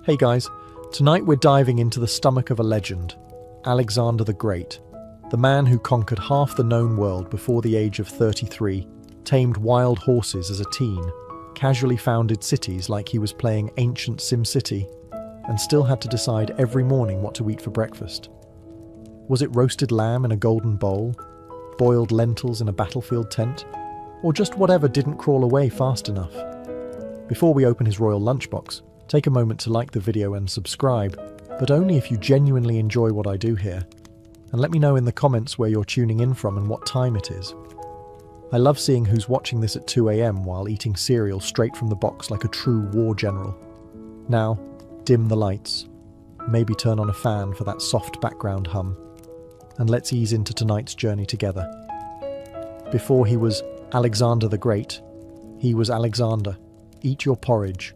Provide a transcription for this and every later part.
Hey guys, tonight we're diving into the stomach of a legend, Alexander the Great, the man who conquered half the known world before the age of 33, tamed wild horses as a teen, casually founded cities like he was playing ancient SimCity, and still had to decide every morning what to eat for breakfast. Was it roasted lamb in a golden bowl, boiled lentils in a battlefield tent, or just whatever didn't crawl away fast enough? Before we open his royal lunchbox, take a moment to like the video and subscribe, but only if you genuinely enjoy what I do here. And let me know in the comments where you're tuning in from and what time it is. I love seeing who's watching this at 2 AM while eating cereal straight from the box like a true war general. Now, dim the lights. Maybe turn on a fan for that soft background hum. And let's ease into tonight's journey together. Before he was Alexander the Great, he was Alexander. Eat your porridge.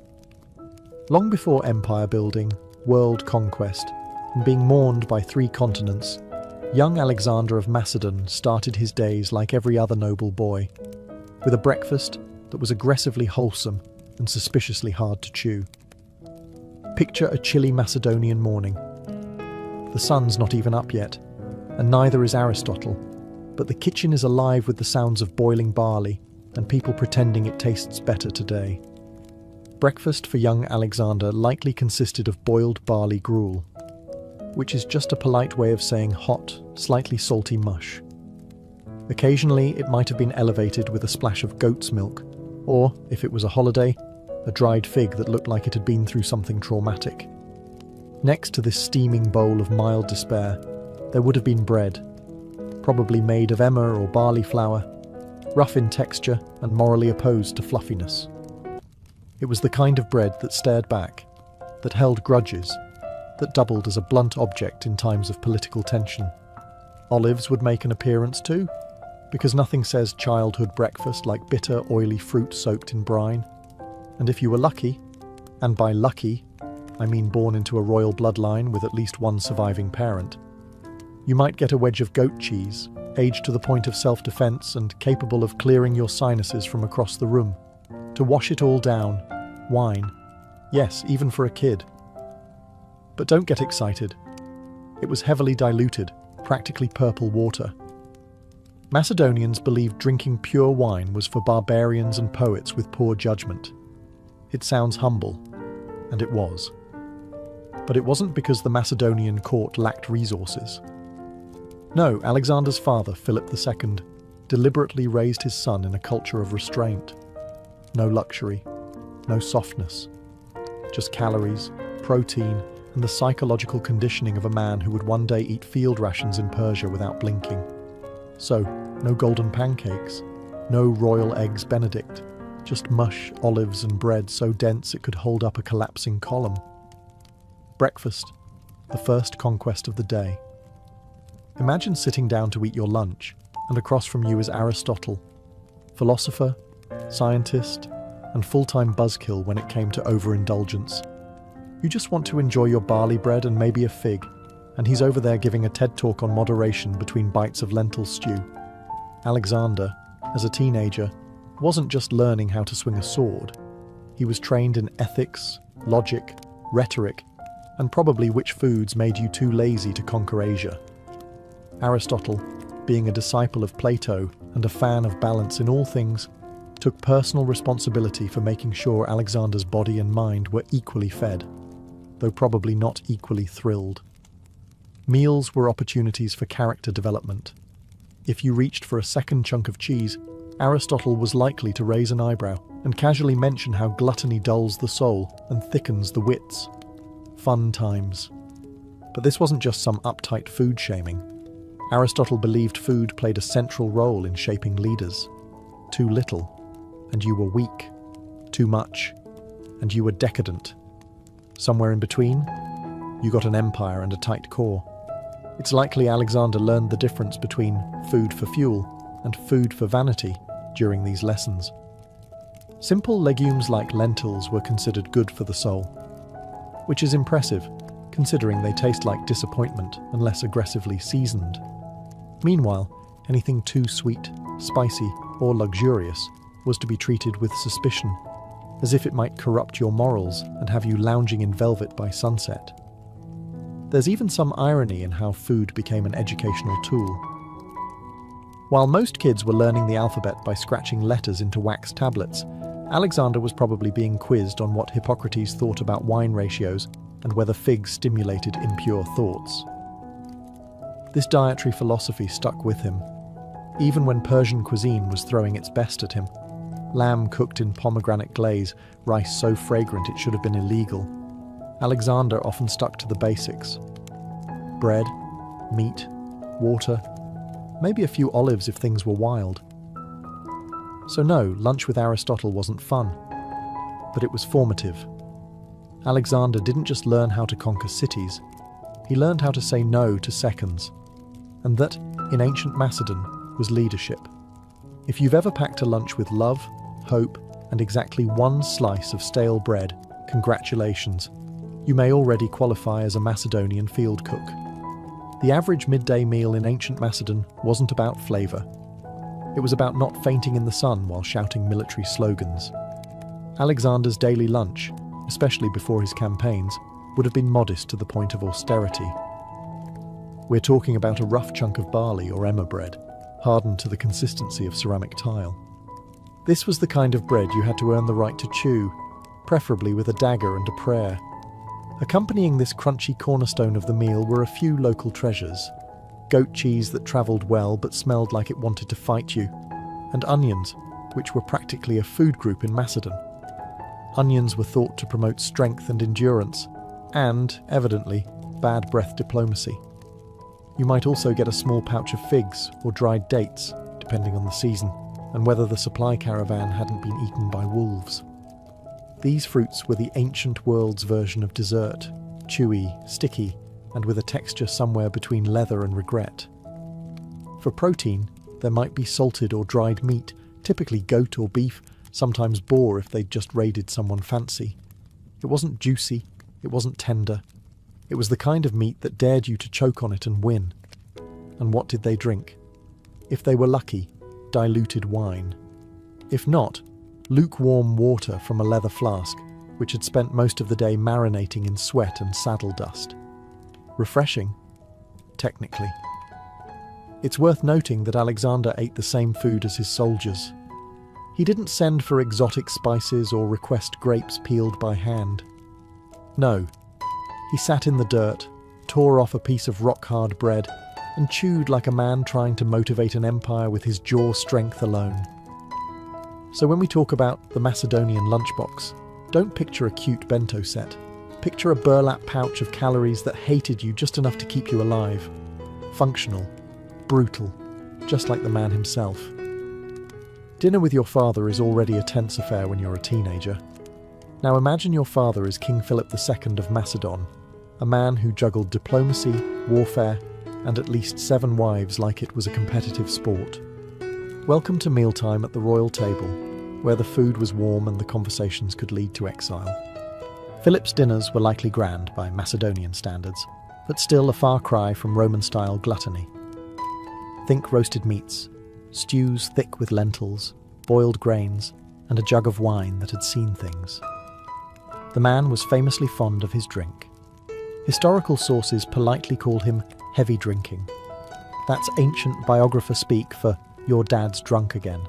Long before empire building, world conquest, and being mourned by 3 continents, young Alexander of Macedon started his days like every other noble boy, with a breakfast that was aggressively wholesome and suspiciously hard to chew. Picture a chilly Macedonian morning. The sun's not even up yet, and neither is Aristotle, but the kitchen is alive with the sounds of boiling barley and people pretending it tastes better today. Breakfast for young Alexander likely consisted of boiled barley gruel, which is just a polite way of saying hot, slightly salty mush. Occasionally, it might have been elevated with a splash of goat's milk, or, if it was a holiday, a dried fig that looked like it had been through something traumatic. Next to this steaming bowl of mild despair, there would have been bread, probably made of emmer or barley flour, rough in texture and morally opposed to fluffiness. It was the kind of bread that stared back, that held grudges, that doubled as a blunt object in times of political tension. Olives would make an appearance too, because nothing says childhood breakfast like bitter, oily fruit soaked in brine. And if you were lucky, and by lucky, I mean born into a royal bloodline with at least one surviving parent, you might get a wedge of goat cheese, aged to the point of self-defense and capable of clearing your sinuses from across the room. To wash it all down, wine. Yes, even for a kid. But don't get excited. It was heavily diluted, practically purple water. Macedonians believed drinking pure wine was for barbarians and poets with poor judgment. It sounds humble, and it was. But it wasn't because the Macedonian court lacked resources. No, Alexander's father, Philip II, deliberately raised his son in a culture of restraint. No luxury, no softness, just calories, protein, and the psychological conditioning of a man who would one day eat field rations in Persia without blinking. So, no golden pancakes, no royal eggs Benedict, just mush, olives, and bread so dense it could hold up a collapsing column. Breakfast, the first conquest of the day. Imagine sitting down to eat your lunch, and across from you is Aristotle, philosopher, scientist, and full-time buzzkill when it came to overindulgence. You just want to enjoy your barley bread and maybe a fig, and he's over there giving a TED talk on moderation between bites of lentil stew. Alexander, as a teenager, wasn't just learning how to swing a sword. He was trained in ethics, logic, rhetoric, and probably which foods made you too lazy to conquer Asia. Aristotle, being a disciple of Plato and a fan of balance in all things, took personal responsibility for making sure Alexander's body and mind were equally fed, though probably not equally thrilled. Meals were opportunities for character development. If you reached for a second chunk of cheese, Aristotle was likely to raise an eyebrow and casually mention how gluttony dulls the soul and thickens the wits. Fun times. But this wasn't just some uptight food shaming. Aristotle believed food played a central role in shaping leaders. Too little, and you were weak. Too much, and you were decadent. Somewhere in between, you got an empire and a tight core. It's likely Alexander learned the difference between food for fuel and food for vanity during these lessons. Simple legumes like lentils were considered good for the soul, which is impressive, considering they taste like disappointment unless aggressively seasoned. Meanwhile, anything too sweet, spicy, or luxurious was to be treated with suspicion. as if it might corrupt your morals and have you lounging in velvet by sunset. There's even some irony in how food became an educational tool. While most kids were learning the alphabet by scratching letters into wax tablets, Alexander was probably being quizzed on what Hippocrates thought about wine ratios and whether figs stimulated impure thoughts. This dietary philosophy stuck with him, even when Persian cuisine was throwing its best at him. Lamb cooked in pomegranate glaze, rice so fragrant it should have been illegal. Alexander often stuck to the basics. Bread, meat, water, maybe a few olives if things were wild. So no, lunch with Aristotle wasn't fun, but it was formative. Alexander didn't just learn how to conquer cities, he learned how to say no to seconds, and that, in ancient Macedon, was leadership. If you've ever packed a lunch with love, hope, and exactly one slice of stale bread, congratulations. You may already qualify as a Macedonian field cook. The average midday meal in ancient Macedon wasn't about flavour. It was about not fainting in the sun while shouting military slogans. Alexander's daily lunch, especially before his campaigns, would have been modest to the point of austerity. We're talking about a rough chunk of barley or emmer bread, hardened to the consistency of ceramic tile. This was the kind of bread you had to earn the right to chew, preferably with a dagger and a prayer. Accompanying this crunchy cornerstone of the meal were a few local treasures: goat cheese that travelled well but smelled like it wanted to fight you, and onions, which were practically a food group in Macedon. Onions were thought to promote strength and endurance, and, evidently, bad breath diplomacy. You might also get a small pouch of figs or dried dates, depending on the season, and whether the supply caravan hadn't been eaten by wolves. These fruits were the ancient world's version of dessert, chewy, sticky, and with a texture somewhere between leather and regret. For protein, there might be salted or dried meat, typically goat or beef, sometimes boar if they'd just raided someone fancy. It wasn't juicy, it wasn't tender. It was the kind of meat that dared you to choke on it and win. And what did they drink? If they were lucky, diluted wine. If not, lukewarm water from a leather flask, which had spent most of the day marinating in sweat and saddle dust. Refreshing, technically. It's worth noting that Alexander ate the same food as his soldiers. He didn't send for exotic spices or request grapes peeled by hand. No, he sat in the dirt, tore off a piece of rock-hard bread, and chewed like a man trying to motivate an empire with his jaw strength alone. So when we talk about the Macedonian lunchbox, don't picture a cute bento set. Picture a burlap pouch of calories that hated you just enough to keep you alive. Functional, brutal, just like the man himself. Dinner with your father is already a tense affair when you're a teenager. Now imagine your father is King Philip II of Macedon, a man who juggled diplomacy, warfare, and at least 7 wives like it was a competitive sport. Welcome to mealtime at the royal table, where the food was warm and the conversations could lead to exile. Philip's dinners were likely grand by Macedonian standards, but still a far cry from Roman-style gluttony. Think roasted meats, stews thick with lentils, boiled grains, and a jug of wine that had seen things. The man was famously fond of his drink. Historical sources politely call him heavy drinking. That's ancient biographer speak for your dad's drunk again.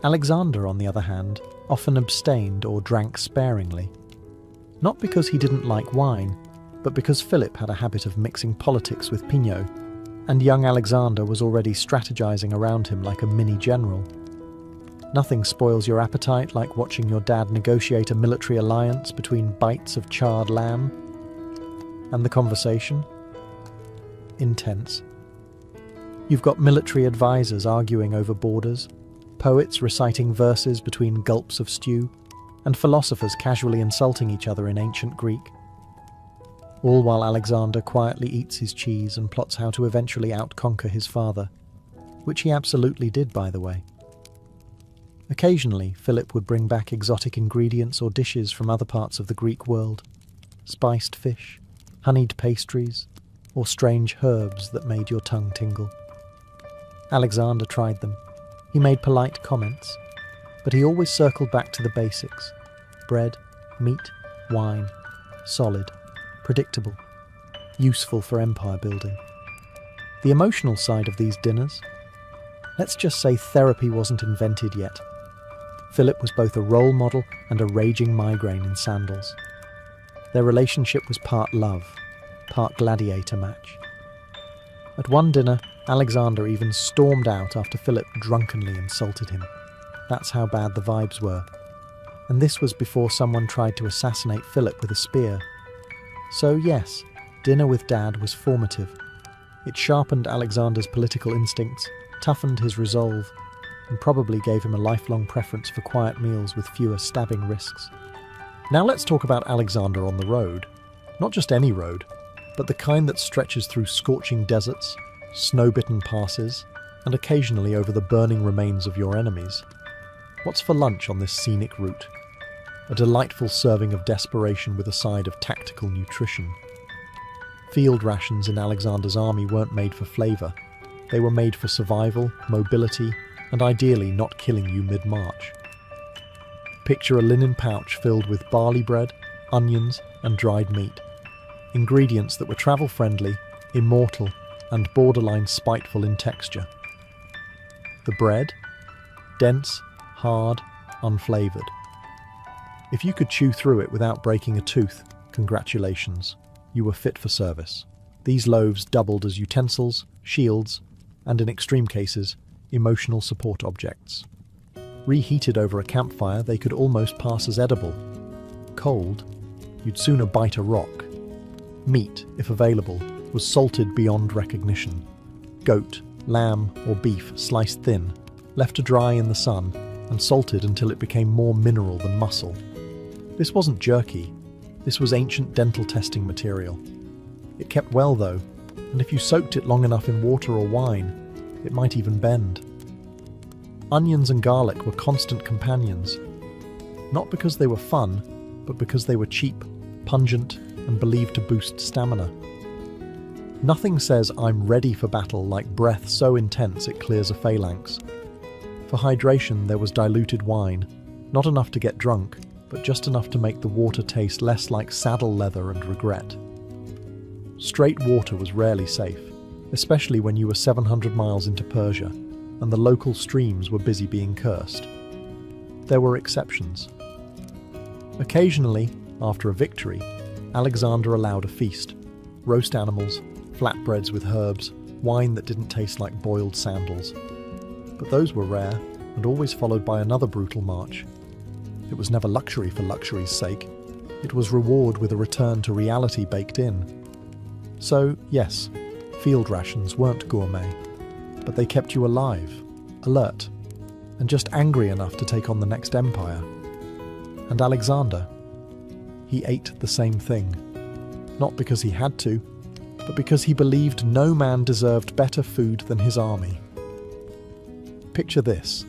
Alexander, on the other hand, often abstained or drank sparingly. Not because he didn't like wine, but because Philip had a habit of mixing politics with Pinot, and young Alexander was already strategizing around him like a mini-general. Nothing spoils your appetite like watching your dad negotiate a military alliance between bites of charred lamb. And the conversation? Intense. You've got military advisors arguing over borders, poets reciting verses between gulps of stew, and philosophers casually insulting each other in ancient Greek. All while Alexander quietly eats his cheese and plots how to eventually outconquer his father, which he absolutely did, by the way. Occasionally, Philip would bring back exotic ingredients or dishes from other parts of the Greek world, spiced fish, honeyed pastries, or strange herbs that made your tongue tingle. Alexander tried them. He made polite comments. But he always circled back to the basics: bread, meat, wine, solid, predictable, useful for empire building. The emotional side of these dinners? Let's just say therapy wasn't invented yet. Philip was both a role model and a raging migraine in sandals. Their relationship was part love, part gladiator match. At one dinner, Alexander even stormed out after Philip drunkenly insulted him. That's how bad the vibes were. And this was before someone tried to assassinate Philip with a spear. So yes, dinner with Dad was formative. It sharpened Alexander's political instincts, toughened his resolve, and probably gave him a lifelong preference for quiet meals with fewer stabbing risks. Now let's talk about Alexander on the road. Not just any road, but the kind that stretches through scorching deserts, snow-bitten passes, and occasionally over the burning remains of your enemies. What's for lunch on this scenic route? A delightful serving of desperation with a side of tactical nutrition. Field rations in Alexander's army weren't made for flavour. They were made for survival, mobility, and ideally not killing you mid-march. Picture a linen pouch filled with barley bread, onions, and dried meat. Ingredients that were travel-friendly, immortal, and borderline spiteful in texture. The bread? Dense, hard, unflavoured. If you could chew through it without breaking a tooth, congratulations, you were fit for service. These loaves doubled as utensils, shields, and in extreme cases, emotional support objects. Reheated over a campfire, they could almost pass as edible. Cold, you'd sooner bite a rock. Meat, if available, was salted beyond recognition. Goat, lamb, or beef sliced thin, left to dry in the sun, and salted until it became more mineral than muscle. This wasn't jerky. This was ancient dental testing material. It kept well though, and if you soaked it long enough in water or wine, it might even bend. Onions and garlic were constant companions, not because they were fun, but because they were cheap, pungent, and believed to boost stamina. Nothing says I'm ready for battle like breath so intense it clears a phalanx. For hydration there was diluted wine, not enough to get drunk, but just enough to make the water taste less like saddle leather and regret. Straight water was rarely safe, especially when you were 700 miles into Persia, and the local streams were busy being cursed. There were exceptions. Occasionally, after a victory, Alexander allowed a feast. Roast animals, flatbreads with herbs, wine that didn't taste like boiled sandals. But those were rare, and always followed by another brutal march. It was never luxury for luxury's sake. It was reward with a return to reality baked in. So, yes, field rations weren't gourmet, but they kept you alive, alert, and just angry enough to take on the next empire. And Alexander, he ate the same thing. Not because he had to, but because he believed no man deserved better food than his army. Picture this.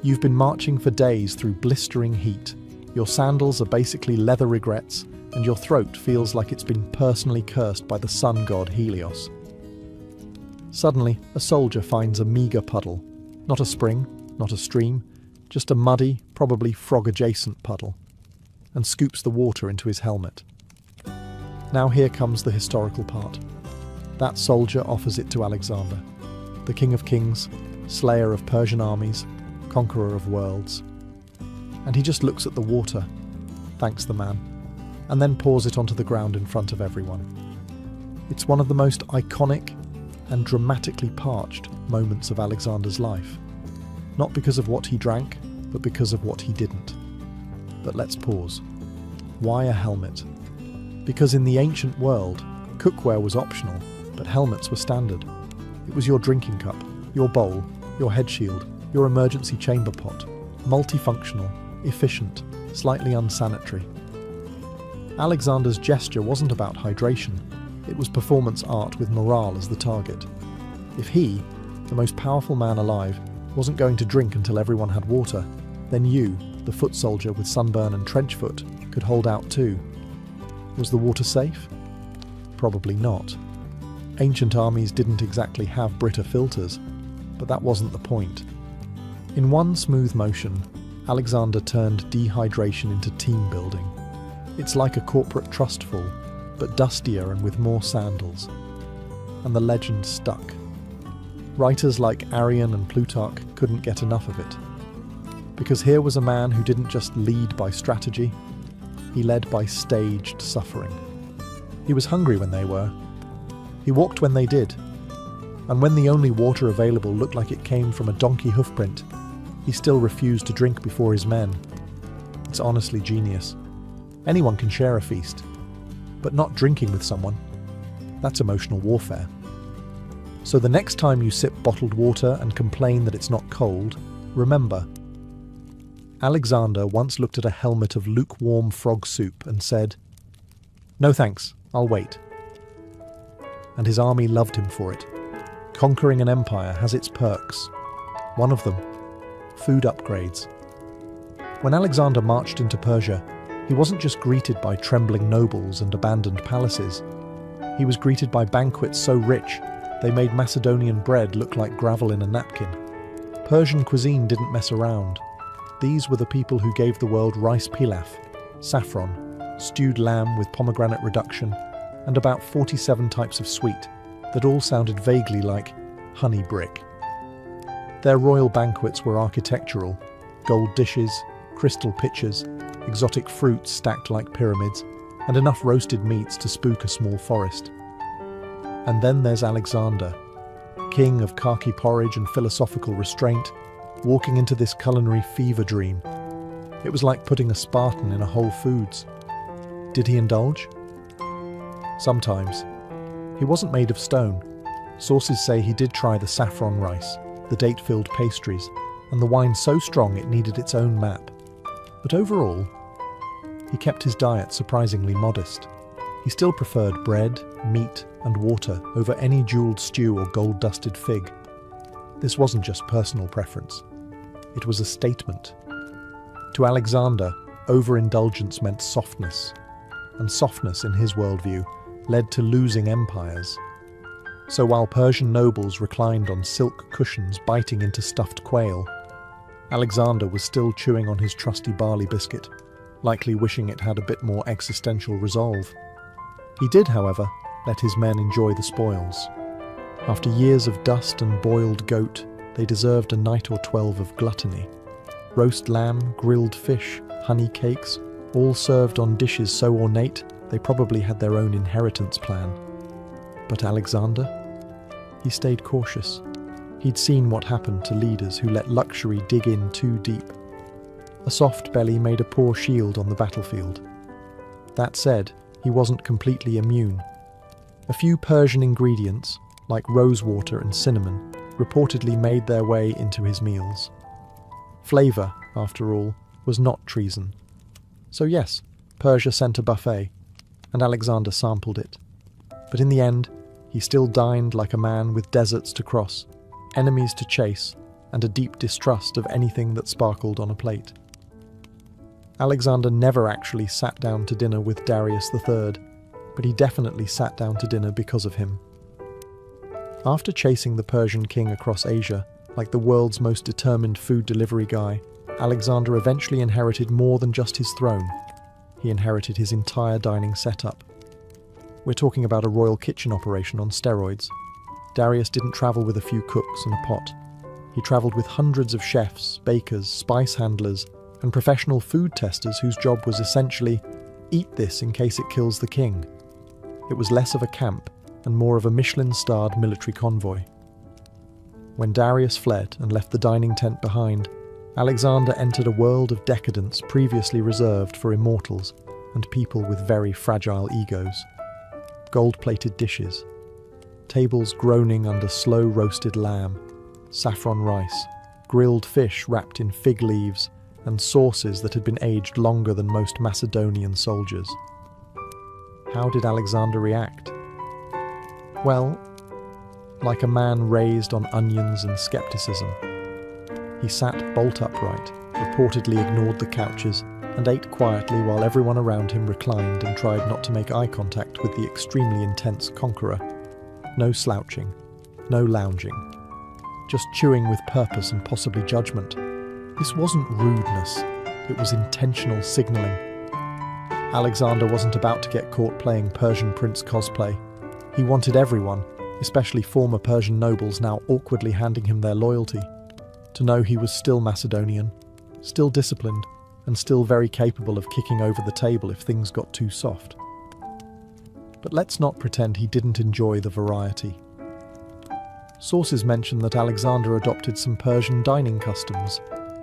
You've been marching for days through blistering heat. Your sandals are basically leather regrets, and your throat feels like it's been personally cursed by the sun god Helios. Suddenly, a soldier finds a meagre puddle. Not a spring, not a stream, just a muddy, probably frog-adjacent puddle, and scoops the water into his helmet. Now here comes the historical part. That soldier offers it to Alexander, the King of Kings, slayer of Persian armies, conqueror of worlds. And he just looks at the water, thanks the man, and then pours it onto the ground in front of everyone. It's one of the most iconic and dramatically parched moments of Alexander's life. Not because of what he drank, but because of what he didn't. But let's pause. Why a helmet? Because in the ancient world, cookware was optional, but helmets were standard. It was your drinking cup, your bowl, your head shield, your emergency chamber pot. Multifunctional, efficient, slightly unsanitary. Alexander's gesture wasn't about hydration. It was performance art with morale as the target. If he, the most powerful man alive, wasn't going to drink until everyone had water, then you, the foot soldier with sunburn and trench foot, could hold out too. Was the water safe? Probably not. Ancient armies didn't exactly have Brita filters, but that wasn't the point. In one smooth motion, Alexander turned dehydration into team building. It's like a corporate trust fall, but dustier and with more sandals. And the legend stuck. Writers like Arrian and Plutarch couldn't get enough of it. Because here was a man who didn't just lead by strategy, he led by staged suffering. He was hungry when they were. He walked when they did. And when the only water available looked like it came from a donkey hoofprint, he still refused to drink before his men. It's honestly genius. Anyone can share a feast, but not drinking with someone. That's emotional warfare. So the next time you sip bottled water and complain that it's not cold, remember, Alexander once looked at a helmet of lukewarm frog soup and said, "No thanks, I'll wait." And his army loved him for it. Conquering an empire has its perks. One of them, food upgrades. When Alexander marched into Persia, he wasn't just greeted by trembling nobles and abandoned palaces. He was greeted by banquets so rich, they made Macedonian bread look like gravel in a napkin. Persian cuisine didn't mess around. These were the people who gave the world rice pilaf, saffron, stewed lamb with pomegranate reduction, and about 47 types of sweet that all sounded vaguely like honey brick. Their royal banquets were architectural: gold dishes, crystal pitchers, exotic fruits stacked like pyramids, and enough roasted meats to spook a small forest. And then there's Alexander, king of khaki porridge and philosophical restraint, walking into this culinary fever dream. It was like putting a Spartan in a Whole Foods. Did he indulge? Sometimes. He wasn't made of stone. Sources say he did try the saffron rice, the date-filled pastries, and the wine so strong it needed its own map. But overall, he kept his diet surprisingly modest. He still preferred bread, meat, and water over any jeweled stew or gold-dusted fig. This wasn't just personal preference. It was a statement. To Alexander, overindulgence meant softness, and softness, in his worldview, led to losing empires. So while Persian nobles reclined on silk cushions biting into stuffed quail, Alexander was still chewing on his trusty barley biscuit, likely wishing it had a bit more existential resolve. He did, however, let his men enjoy the spoils. After years of dust and boiled goat, they deserved a night or 12 of gluttony. Roast lamb, grilled fish, honey cakes, all served on dishes so ornate they probably had their own inheritance plan. But Alexander? He stayed cautious. He'd seen what happened to leaders who let luxury dig in too deep. A soft belly made a poor shield on the battlefield. That said, he wasn't completely immune. A few Persian ingredients, like rosewater and cinnamon, reportedly made their way into his meals. Flavor, after all, was not treason. So yes, Persia sent a buffet, and Alexander sampled it. But in the end, he still dined like a man with deserts to cross, enemies to chase, and a deep distrust of anything that sparkled on a plate. Alexander never actually sat down to dinner with Darius III, but he definitely sat down to dinner because of him. After chasing the Persian king across Asia, like the world's most determined food delivery guy, Alexander eventually inherited more than just his throne. He inherited his entire dining setup. We're talking about a royal kitchen operation on steroids. Darius didn't travel with a few cooks and a pot. He traveled with hundreds of chefs, bakers, spice handlers, and professional food testers whose job was essentially, eat this in case it kills the king. It was less of a camp and more of a Michelin-starred military convoy. When Darius fled and left the dining tent behind, Alexander entered a world of decadence previously reserved for immortals and people with very fragile egos. Gold-plated dishes, tables groaning under slow-roasted lamb, saffron rice, grilled fish wrapped in fig leaves, and sauces that had been aged longer than most Macedonian soldiers. How did Alexander react? Well, like a man raised on onions and skepticism. He sat bolt upright, reportedly ignored the couches, and ate quietly while everyone around him reclined and tried not to make eye contact with the extremely intense conqueror. No slouching, no lounging. Just chewing with purpose and possibly judgment. This wasn't rudeness, it was intentional signaling. Alexander wasn't about to get caught playing Persian prince cosplay. He wanted everyone, especially former Persian nobles now awkwardly handing him their loyalty, to know he was still Macedonian, still disciplined, and still very capable of kicking over the table if things got too soft. But let's not pretend he didn't enjoy the variety. Sources mention that Alexander adopted some Persian dining customs,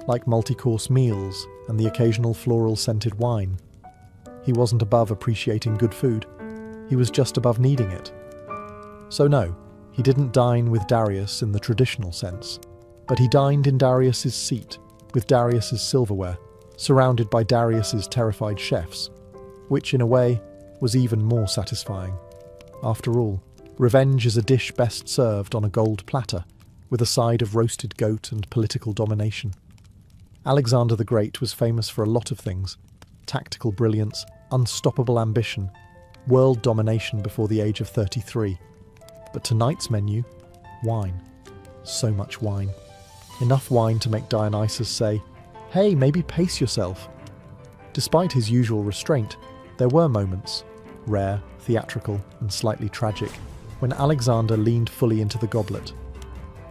like multi-course meals and the occasional floral-scented wine. He wasn't above appreciating good food, he was just above needing it. So no, he didn't dine with Darius in the traditional sense, but he dined in Darius's seat, with Darius's silverware, surrounded by Darius's terrified chefs, which in a way was even more satisfying. After all, revenge is a dish best served on a gold platter, with a side of roasted goat and political domination. Alexander the Great was famous for a lot of things: tactical brilliance, unstoppable ambition, world domination before the age of 33. But tonight's menu? Wine. So much wine. Enough wine to make Dionysus say, "Hey, maybe pace yourself." Despite his usual restraint, there were moments, rare, theatrical, and slightly tragic, when Alexander leaned fully into the goblet.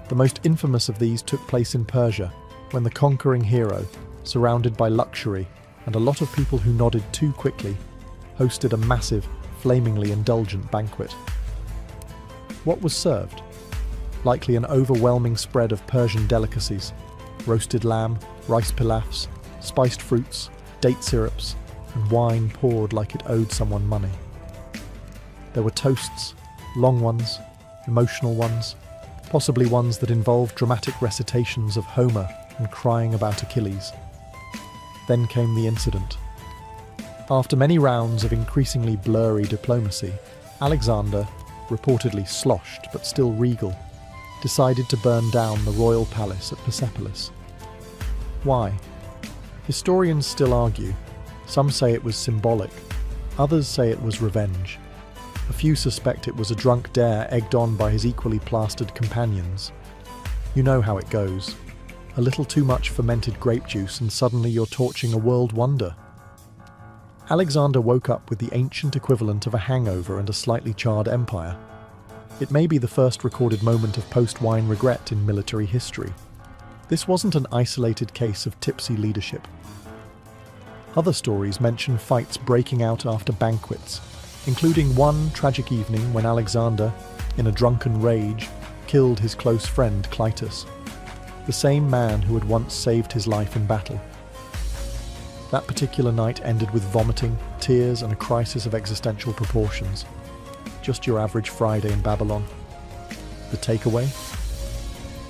The most infamous of these took place in Persia, when the conquering hero, surrounded by luxury and a lot of people who nodded too quickly, hosted a massive, flamingly indulgent banquet. What was served? Likely an overwhelming spread of Persian delicacies: roasted lamb, rice pilafs, spiced fruits, date syrups, and wine poured like it owed someone money. There were toasts, long ones, emotional ones, possibly ones that involved dramatic recitations of Homer and crying about Achilles. Then came the incident. After many rounds of increasingly blurry diplomacy, Alexander, reportedly sloshed but still regal, decided to burn down the royal palace at Persepolis. Why? Historians still argue. Some say it was symbolic, others say it was revenge. A few suspect it was a drunk dare egged on by his equally plastered companions. You know how it goes. A little too much fermented grape juice and suddenly you're torching a world wonder. Alexander woke up with the ancient equivalent of a hangover and a slightly charred empire. It may be the first recorded moment of post-wine regret in military history. This wasn't an isolated case of tipsy leadership. Other stories mention fights breaking out after banquets, including one tragic evening when Alexander, in a drunken rage, killed his close friend Clytus, the same man who had once saved his life in battle. That particular night ended with vomiting, tears, and a crisis of existential proportions. Just your average Friday in Babylon. The takeaway?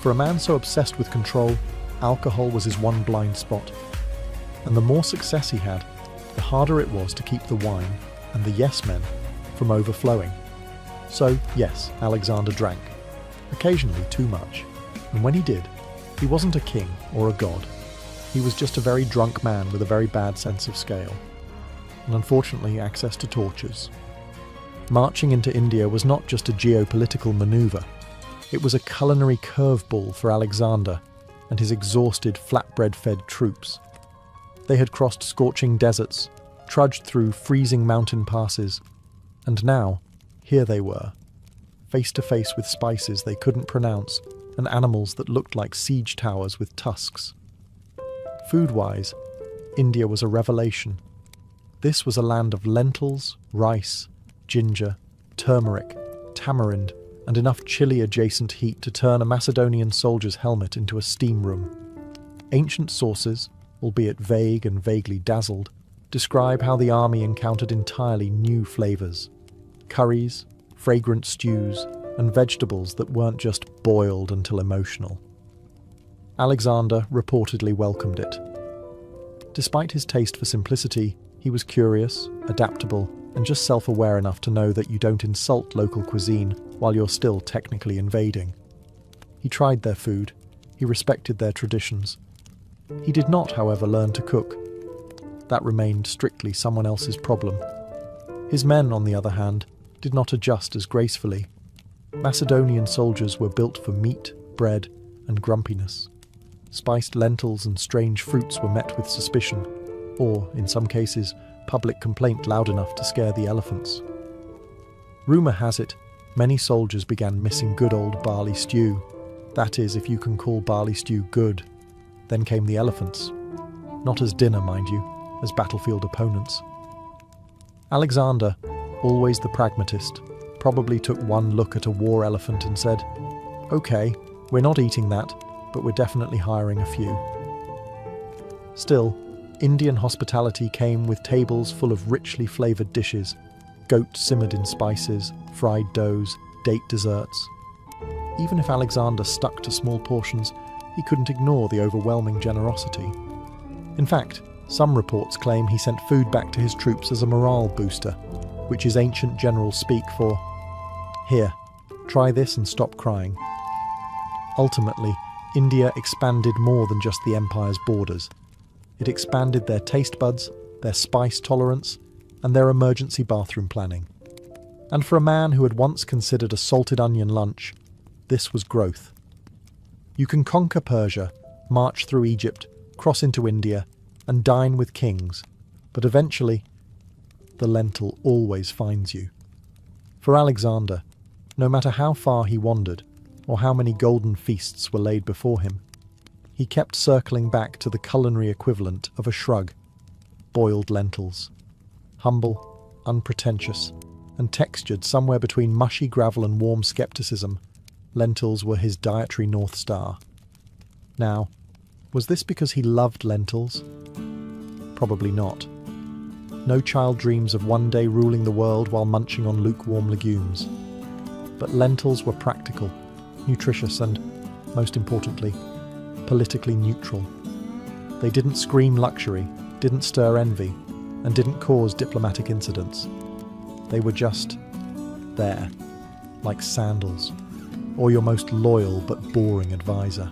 For a man so obsessed with control, alcohol was his one blind spot. And the more success he had, the harder it was to keep the wine and the yes men from overflowing. So, yes, Alexander drank. Occasionally too much. And when he did, he wasn't a king or a god. He was just a very drunk man with a very bad sense of scale. And unfortunately, access to tortures. Marching into India was not just a geopolitical maneuver. It was a culinary curveball for Alexander and his exhausted, flatbread-fed troops. They had crossed scorching deserts, trudged through freezing mountain passes, and now, here they were, face to face with spices they couldn't pronounce and animals that looked like siege towers with tusks. Food-wise, India was a revelation. This was a land of lentils, rice, ginger, turmeric, tamarind, and enough chili-adjacent heat to turn a Macedonian soldier's helmet into a steam room. Ancient sources, albeit vague and vaguely dazzled, describe how the army encountered entirely new flavours. Curries, fragrant stews, and vegetables that weren't just boiled until emotional. Alexander reportedly welcomed it. Despite his taste for simplicity, he was curious, adaptable, and just self-aware enough to know that you don't insult local cuisine while you're still technically invading. He tried their food, he respected their traditions. He did not, however, learn to cook. That remained strictly someone else's problem. His men, on the other hand, did not adjust as gracefully. Macedonian soldiers were built for meat, bread, and grumpiness. Spiced lentils and strange fruits were met with suspicion, or, in some cases, public complaint loud enough to scare the elephants. Rumour has it, many soldiers began missing good old barley stew. That is, if you can call barley stew good. Then came the elephants. Not as dinner, mind you, as battlefield opponents. Alexander, always the pragmatist, probably took one look at a war elephant and said, "Okay, we're not eating that, but we're definitely hiring a few." Still, Indian hospitality came with tables full of richly flavoured dishes, goat simmered in spices, fried doughs, date desserts. Even if Alexander stuck to small portions, he couldn't ignore the overwhelming generosity. In fact, some reports claim he sent food back to his troops as a morale booster, which is ancient general speak for, "Here, try this and stop crying." Ultimately, India expanded more than just the empire's borders. It expanded their taste buds, their spice tolerance, and their emergency bathroom planning. And for a man who had once considered a salted onion lunch, this was growth. You can conquer Persia, march through Egypt, cross into India, and dine with kings, but eventually, the lentil always finds you. For Alexander, no matter how far he wandered, or how many golden feasts were laid before him, he kept circling back to the culinary equivalent of a shrug: boiled lentils. Humble, unpretentious, and textured somewhere between mushy gravel and warm skepticism, lentils were his dietary North Star. Now, was this because he loved lentils? Probably not. No child dreams of one day ruling the world while munching on lukewarm legumes. But lentils were practical, nutritious, and, most importantly, politically neutral. They didn't scream luxury, didn't stir envy, and didn't cause diplomatic incidents. They were just there, like sandals, or your most loyal but boring advisor.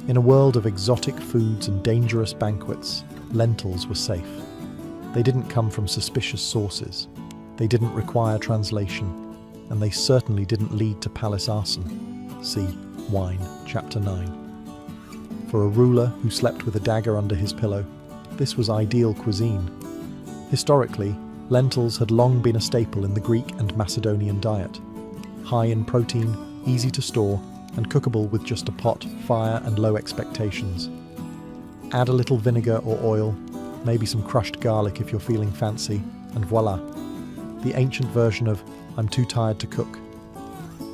In a world of exotic foods and dangerous banquets, lentils were safe. They didn't come from suspicious sources, they didn't require translation, and they certainly didn't lead to palace arson. See Wine, Chapter 9. For a ruler who slept with a dagger under his pillow, this was ideal cuisine. Historically, lentils had long been a staple in the Greek and Macedonian diet. High in protein, easy to store, and cookable with just a pot, fire, and low expectations. Add a little vinegar or oil, maybe some crushed garlic if you're feeling fancy, and voila, the ancient version of "I'm too tired to cook."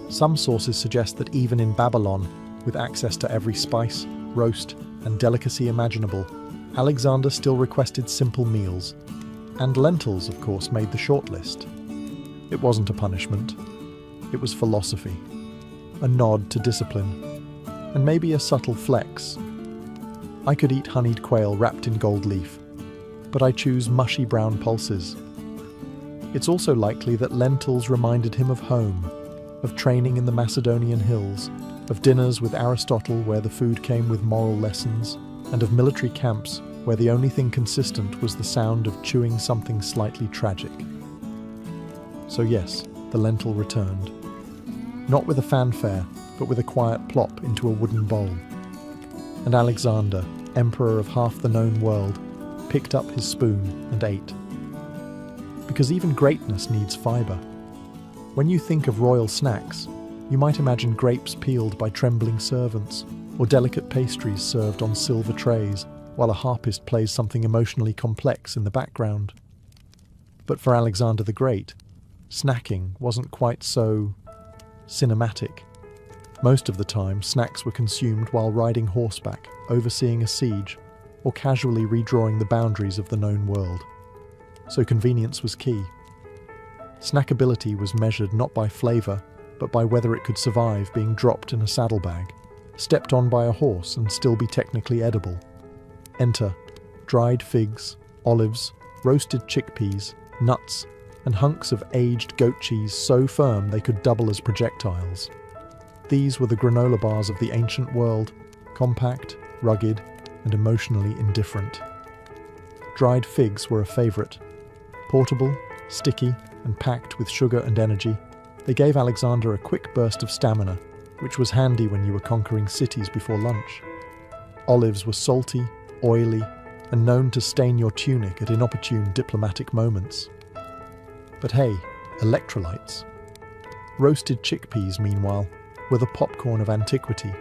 Some sources suggest that even in Babylon, with access to every spice, roast, and delicacy imaginable, Alexander still requested simple meals. And lentils, of course, made the shortlist. It wasn't a punishment. It was philosophy. A nod to discipline. And maybe a subtle flex. I could eat honeyed quail wrapped in gold leaf, but I choose mushy brown pulses. It's also likely that lentils reminded him of home, of training in the Macedonian hills, of dinners with Aristotle where the food came with moral lessons, and of military camps where the only thing consistent was the sound of chewing something slightly tragic. So yes, the lentil returned. Not with a fanfare, but with a quiet plop into a wooden bowl. And Alexander, emperor of half the known world, picked up his spoon and ate. Because even greatness needs fibre. When you think of royal snacks, you might imagine grapes peeled by trembling servants, or delicate pastries served on silver trays, while a harpist plays something emotionally complex in the background. But for Alexander the Great, snacking wasn't quite so cinematic. Most of the time, snacks were consumed while riding horseback, overseeing a siege, or casually redrawing the boundaries of the known world. So convenience was key. Snackability was measured not by flavour, but by whether it could survive being dropped in a saddlebag, stepped on by a horse and still be technically edible. Enter dried figs, olives, roasted chickpeas, nuts, and hunks of aged goat cheese so firm they could double as projectiles. These were the granola bars of the ancient world, compact, rugged, and emotionally indifferent. Dried figs were a favourite. Portable, sticky, and packed with sugar and energy, they gave Alexander a quick burst of stamina, which was handy when you were conquering cities before lunch. Olives were salty, oily, and known to stain your tunic at inopportune diplomatic moments. But hey, electrolytes. Roasted chickpeas, meanwhile, were the popcorn of antiquity.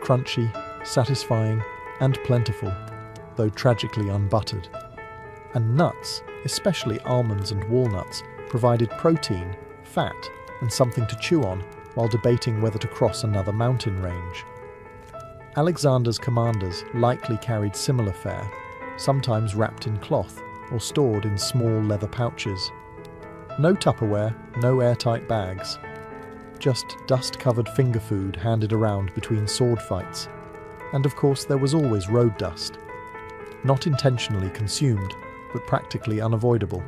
Crunchy, satisfying, and plentiful, though tragically unbuttered. And nuts, especially almonds and walnuts, provided protein, fat, and something to chew on while debating whether to cross another mountain range. Alexander's commanders likely carried similar fare, sometimes wrapped in cloth or stored in small leather pouches. No Tupperware, no airtight bags. Just dust-covered finger food handed around between sword fights. And of course there was always road dust. Not intentionally consumed, but practically unavoidable.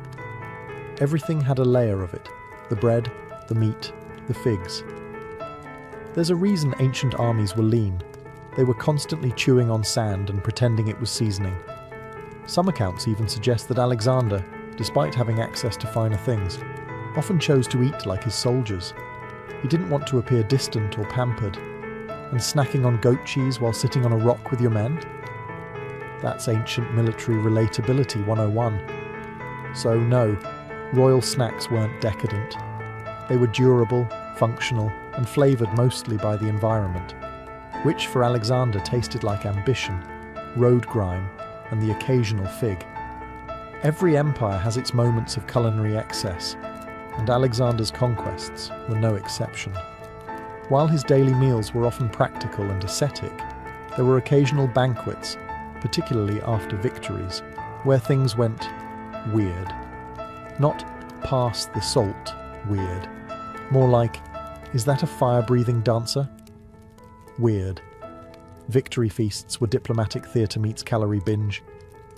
Everything had a layer of it: the bread, the meat, the figs. There's a reason ancient armies were lean. They were constantly chewing on sand and pretending it was seasoning. Some accounts even suggest that Alexander, despite having access to finer things, often chose to eat like his soldiers. He didn't want to appear distant or pampered. And snacking on goat cheese while sitting on a rock with your men? That's ancient military relatability 101. So no, royal snacks weren't decadent. They were durable, functional, and flavoured mostly by the environment, which for Alexander tasted like ambition, road grime, and the occasional fig. Every empire has its moments of culinary excess, and Alexander's conquests were no exception. While his daily meals were often practical and ascetic, there were occasional banquets, particularly after victories, where things went weird. Not pass the salt weird. More like, is that a fire-breathing dancer? Weird. Victory feasts were diplomatic theatre meets calorie binge.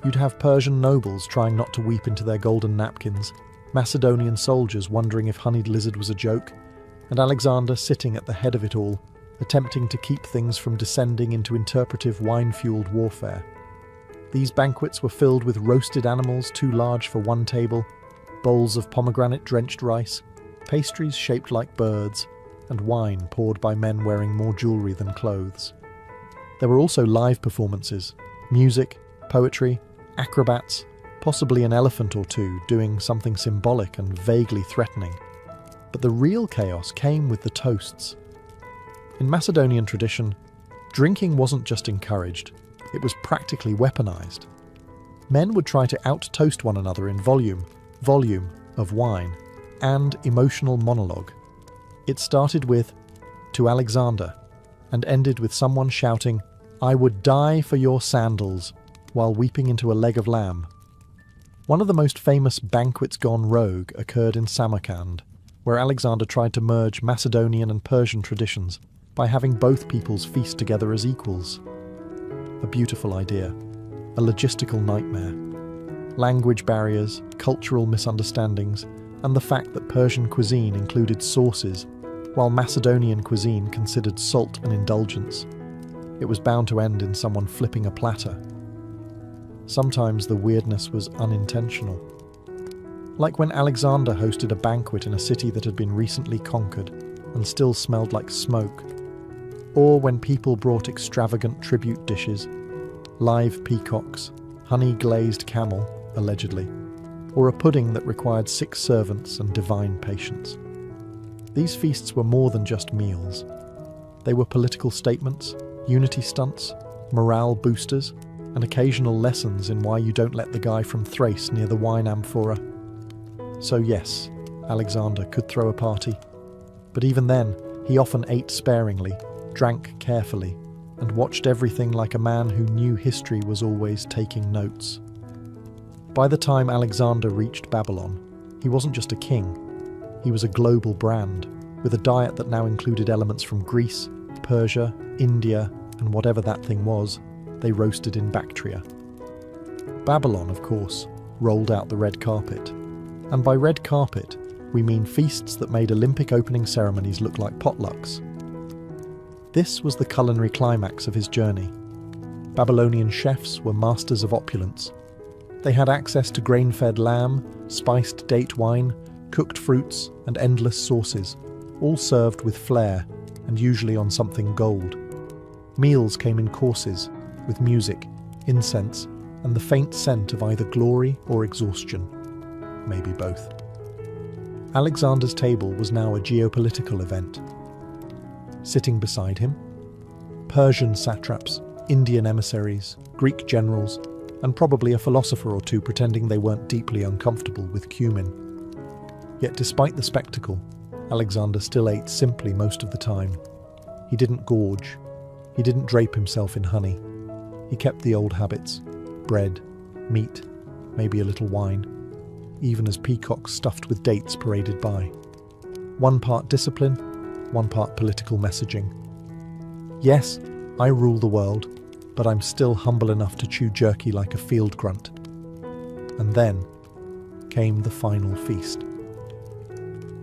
You'd have Persian nobles trying not to weep into their golden napkins, Macedonian soldiers wondering if honeyed lizard was a joke, and Alexander sitting at the head of it all, attempting to keep things from descending into interpretive wine-fueled warfare. These banquets were filled with roasted animals too large for one table, bowls of pomegranate-drenched rice, pastries shaped like birds, and wine poured by men wearing more jewellery than clothes. There were also live performances, music, poetry, acrobats, possibly an elephant or two doing something symbolic and vaguely threatening. But the real chaos came with the toasts. In Macedonian tradition, drinking wasn't just encouraged, it was practically weaponized. Men would try to out-toast one another in volume of wine, and emotional monologue. It started with, "To Alexander," and ended with someone shouting, "I would die for your sandals," while weeping into a leg of lamb. One of the most famous banquets gone rogue occurred in Samarkand, where Alexander tried to merge Macedonian and Persian traditions by having both peoples feast together as equals. A beautiful idea, a logistical nightmare. Language barriers, cultural misunderstandings, and the fact that Persian cuisine included sauces, while Macedonian cuisine considered salt an indulgence. It was bound to end in someone flipping a platter. Sometimes the weirdness was unintentional. Like when Alexander hosted a banquet in a city that had been recently conquered and still smelled like smoke. Or when people brought extravagant tribute dishes, live peacocks, honey-glazed camel, allegedly, or a pudding that required 6 servants and divine patience. These feasts were more than just meals. They were political statements, unity stunts, morale boosters, and occasional lessons in why you don't let the guy from Thrace near the wine amphora. So yes, Alexander could throw a party. But even then, he often ate sparingly, drank carefully, and watched everything like a man who knew history was always taking notes. By the time Alexander reached Babylon, he wasn't just a king. He was a global brand, with a diet that now included elements from Greece, Persia, India, and whatever that thing was, they roasted in Bactria. Babylon, of course, rolled out the red carpet. And by red carpet, we mean feasts that made Olympic opening ceremonies look like potlucks. This was the culinary climax of his journey. Babylonian chefs were masters of opulence. They had access to grain-fed lamb, spiced date wine, cooked fruits, and endless sauces, all served with flair, and usually on something gold. Meals came in courses, with music, incense, and the faint scent of either glory or exhaustion. Maybe both. Alexander's table was now a geopolitical event. Sitting beside him, Persian satraps, Indian emissaries, Greek generals, and probably a philosopher or two pretending they weren't deeply uncomfortable with cumin. Yet despite the spectacle, Alexander still ate simply most of the time. He didn't gorge. He didn't drape himself in honey. He kept the old habits: bread, meat, maybe a little wine, even as peacocks stuffed with dates paraded by. One part discipline, one part political messaging. Yes, I rule the world, but I'm still humble enough to chew jerky like a field grunt. And then came the final feast.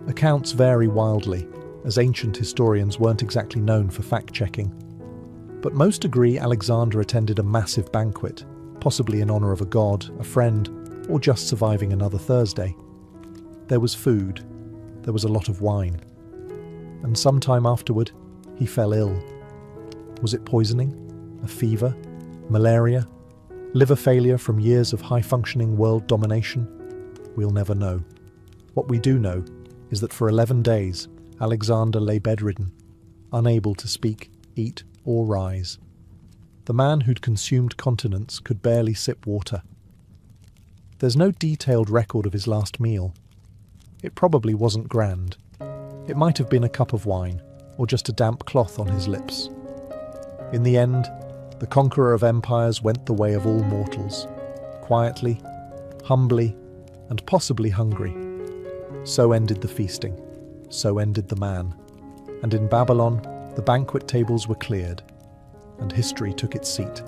Accounts vary wildly, as ancient historians weren't exactly known for fact-checking. But most agree Alexander attended a massive banquet, possibly in honor of a god, a friend, or just surviving another Thursday. There was food, there was a lot of wine. And sometime afterward, he fell ill. Was it poisoning? A fever? Malaria? Liver failure from years of high-functioning world domination? We'll never know. What we do know is that for 11 days, Alexander lay bedridden, unable to speak, eat, or rise. The man who'd consumed continents could barely sip water. There's no detailed record of his last meal. It probably wasn't grand. It might have been a cup of wine, or just a damp cloth on his lips. In the end, the conqueror of empires went the way of all mortals, quietly, humbly, and possibly hungry. So ended the feasting. So ended the man. And in Babylon, the banquet tables were cleared, and history took its seat.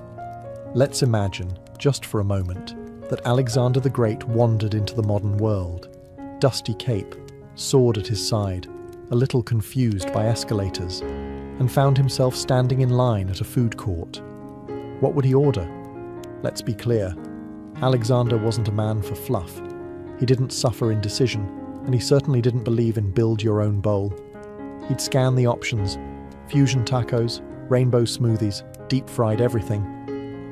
Let's imagine, just for a moment, that Alexander the Great wandered into the modern world, dusty cape, sword at his side, a little confused by escalators, and found himself standing in line at a food court. What would he order? Let's be clear, Alexander wasn't a man for fluff. He didn't suffer indecision, and he certainly didn't believe in build your own bowl. He'd scan the options: fusion tacos, rainbow smoothies, deep-fried everything,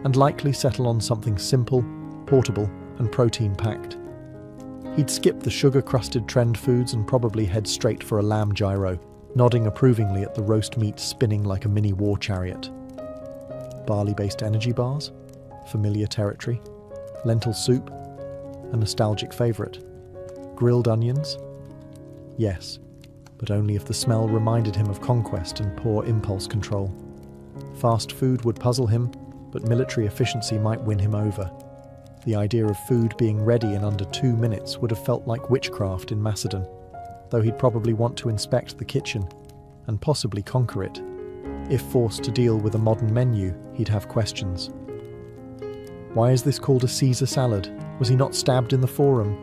and likely settle on something simple, portable, and protein-packed. He'd skip the sugar-crusted trend foods and probably head straight for a lamb gyro, nodding approvingly at the roast meat spinning like a mini war chariot. Barley-based energy bars? Familiar territory. Lentil soup? A nostalgic favourite. Grilled onions? Yes, but only if the smell reminded him of conquest and poor impulse control. Fast food would puzzle him, but military efficiency might win him over. The idea of food being ready in under 2 minutes would have felt like witchcraft in Macedon, though he'd probably want to inspect the kitchen and possibly conquer it. If forced to deal with a modern menu, he'd have questions. Why is this called a Caesar salad? Was he not stabbed in the forum?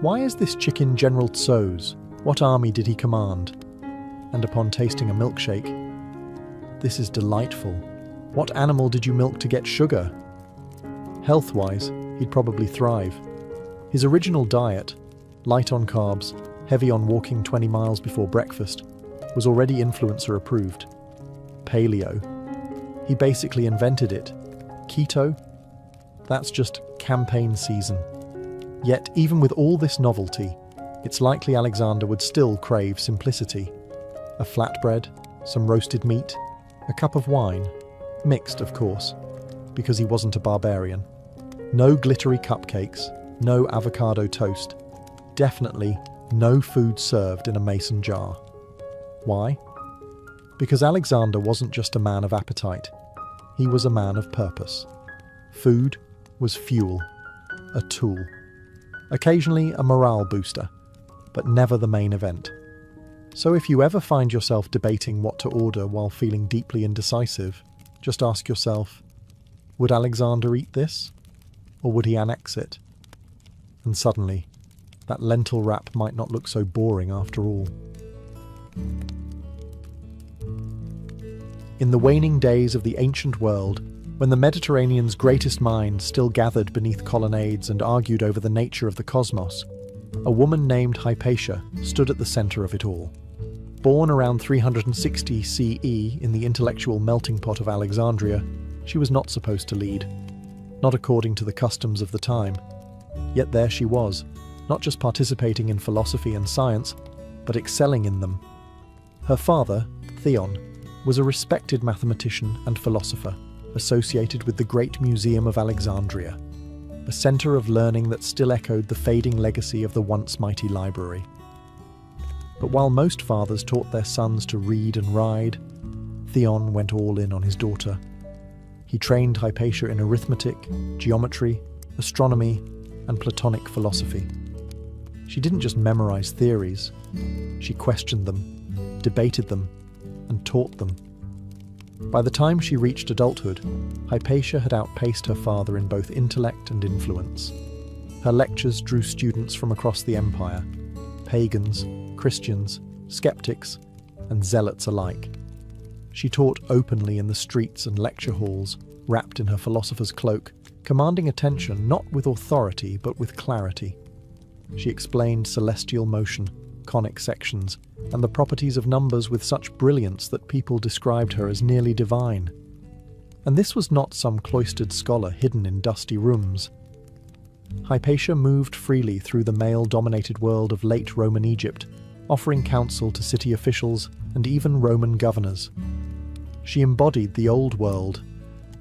Why is this chicken General Tso's? What army did he command? And upon tasting a milkshake, this is delightful. What animal did you milk to get sugar? Health-wise, he'd probably thrive. His original diet, light on carbs, heavy on walking 20 miles before breakfast, was already influencer approved. Paleo. He basically invented it. Keto? That's just campaign season. Yet, even with all this novelty, it's likely Alexander would still crave simplicity. A flatbread, some roasted meat, a cup of wine, mixed, of course, because he wasn't a barbarian. No glittery cupcakes, no avocado toast. Definitely no food served in a mason jar. Why? Because Alexander wasn't just a man of appetite. He was a man of purpose. Food was fuel, a tool. Occasionally a morale booster, but never the main event. So if you ever find yourself debating what to order while feeling deeply indecisive, just ask yourself, would Alexander eat this? Or would he annex it? And suddenly, that lentil wrap might not look so boring after all. In the waning days of the ancient world, when the Mediterranean's greatest minds still gathered beneath colonnades and argued over the nature of the cosmos, a woman named Hypatia stood at the centre of it all. Born around 360 CE in the intellectual melting pot of Alexandria, she was not supposed to lead, not according to the customs of the time. Yet there she was, not just participating in philosophy and science, but excelling in them. Her father, Theon, was a respected mathematician and philosopher, associated with the Great Museum of Alexandria, a centre of learning that still echoed the fading legacy of the once mighty library. But while most fathers taught their sons to read and ride, Theon went all in on his daughter. He trained Hypatia in arithmetic, geometry, astronomy, and Platonic philosophy. She didn't just memorize theories, she questioned them, debated them, and taught them. By the time she reached adulthood, Hypatia had outpaced her father in both intellect and influence. Her lectures drew students from across the empire, pagans, Christians, skeptics, and zealots alike. She taught openly in the streets and lecture halls, wrapped in her philosopher's cloak, commanding attention not with authority but with clarity. She explained celestial motion, conic sections, and the properties of numbers with such brilliance that people described her as nearly divine. And this was not some cloistered scholar hidden in dusty rooms. Hypatia moved freely through the male-dominated world of late Roman Egypt, offering counsel to city officials and even Roman governors. She embodied the old world,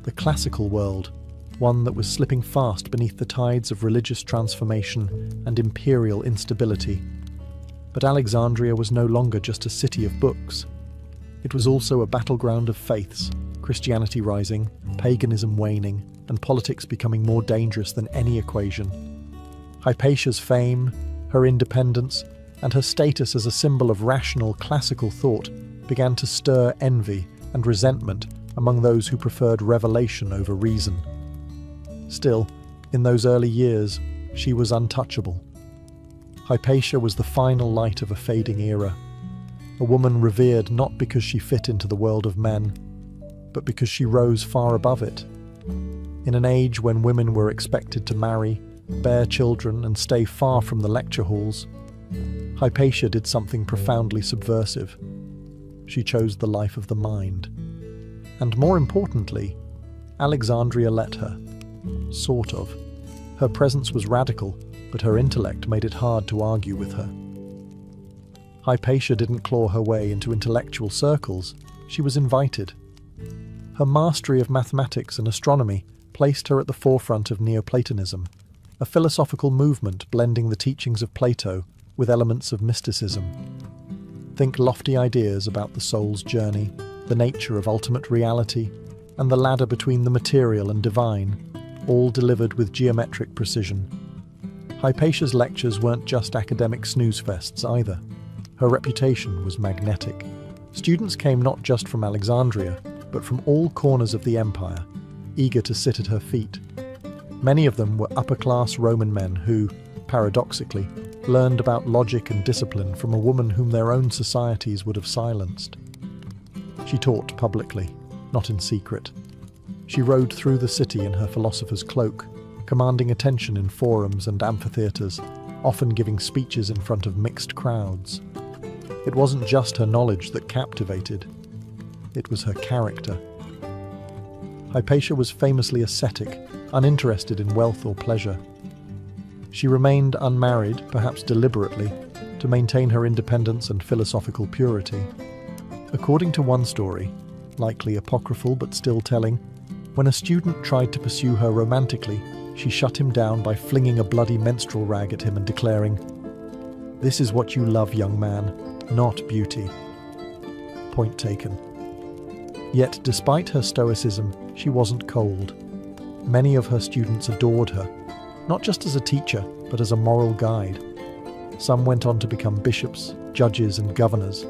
the classical world, one that was slipping fast beneath the tides of religious transformation and imperial instability. But Alexandria was no longer just a city of books. It was also a battleground of faiths, Christianity rising, paganism waning, and politics becoming more dangerous than any equation. Hypatia's fame, her independence, and her status as a symbol of rational, classical thought began to stir envy and resentment among those who preferred revelation over reason. Still, in those early years, she was untouchable. Hypatia was the final light of a fading era, a woman revered not because she fit into the world of men, but because she rose far above it. In an age when women were expected to marry, bear children, and stay far from the lecture halls, Hypatia did something profoundly subversive. She chose the life of the mind. And more importantly, Alexandria let her. Sort of. Her presence was radical, but her intellect made it hard to argue with her. Hypatia didn't claw her way into intellectual circles, she was invited. Her mastery of mathematics and astronomy placed her at the forefront of Neoplatonism, a philosophical movement blending the teachings of Plato with elements of mysticism. Think lofty ideas about the soul's journey, the nature of ultimate reality, and the ladder between the material and divine, all delivered with geometric precision. Hypatia's lectures weren't just academic snooze-fests either. Her reputation was magnetic. Students came not just from Alexandria, but from all corners of the empire, eager to sit at her feet. Many of them were upper-class Roman men who, paradoxically, learned about logic and discipline from a woman whom their own societies would have silenced. She taught publicly, not in secret. She rode through the city in her philosopher's cloak, commanding attention in forums and amphitheatres, often giving speeches in front of mixed crowds. It wasn't just her knowledge that captivated, it was her character. Hypatia was famously ascetic, uninterested in wealth or pleasure. She remained unmarried, perhaps deliberately, to maintain her independence and philosophical purity. According to one story, likely apocryphal but still telling, when a student tried to pursue her romantically, she shut him down by flinging a bloody menstrual rag at him and declaring, "This is what you love, young man, not beauty." Point taken. Yet, despite her stoicism, she wasn't cold. Many of her students adored her, not just as a teacher, but as a moral guide. Some went on to become bishops, judges, and governors.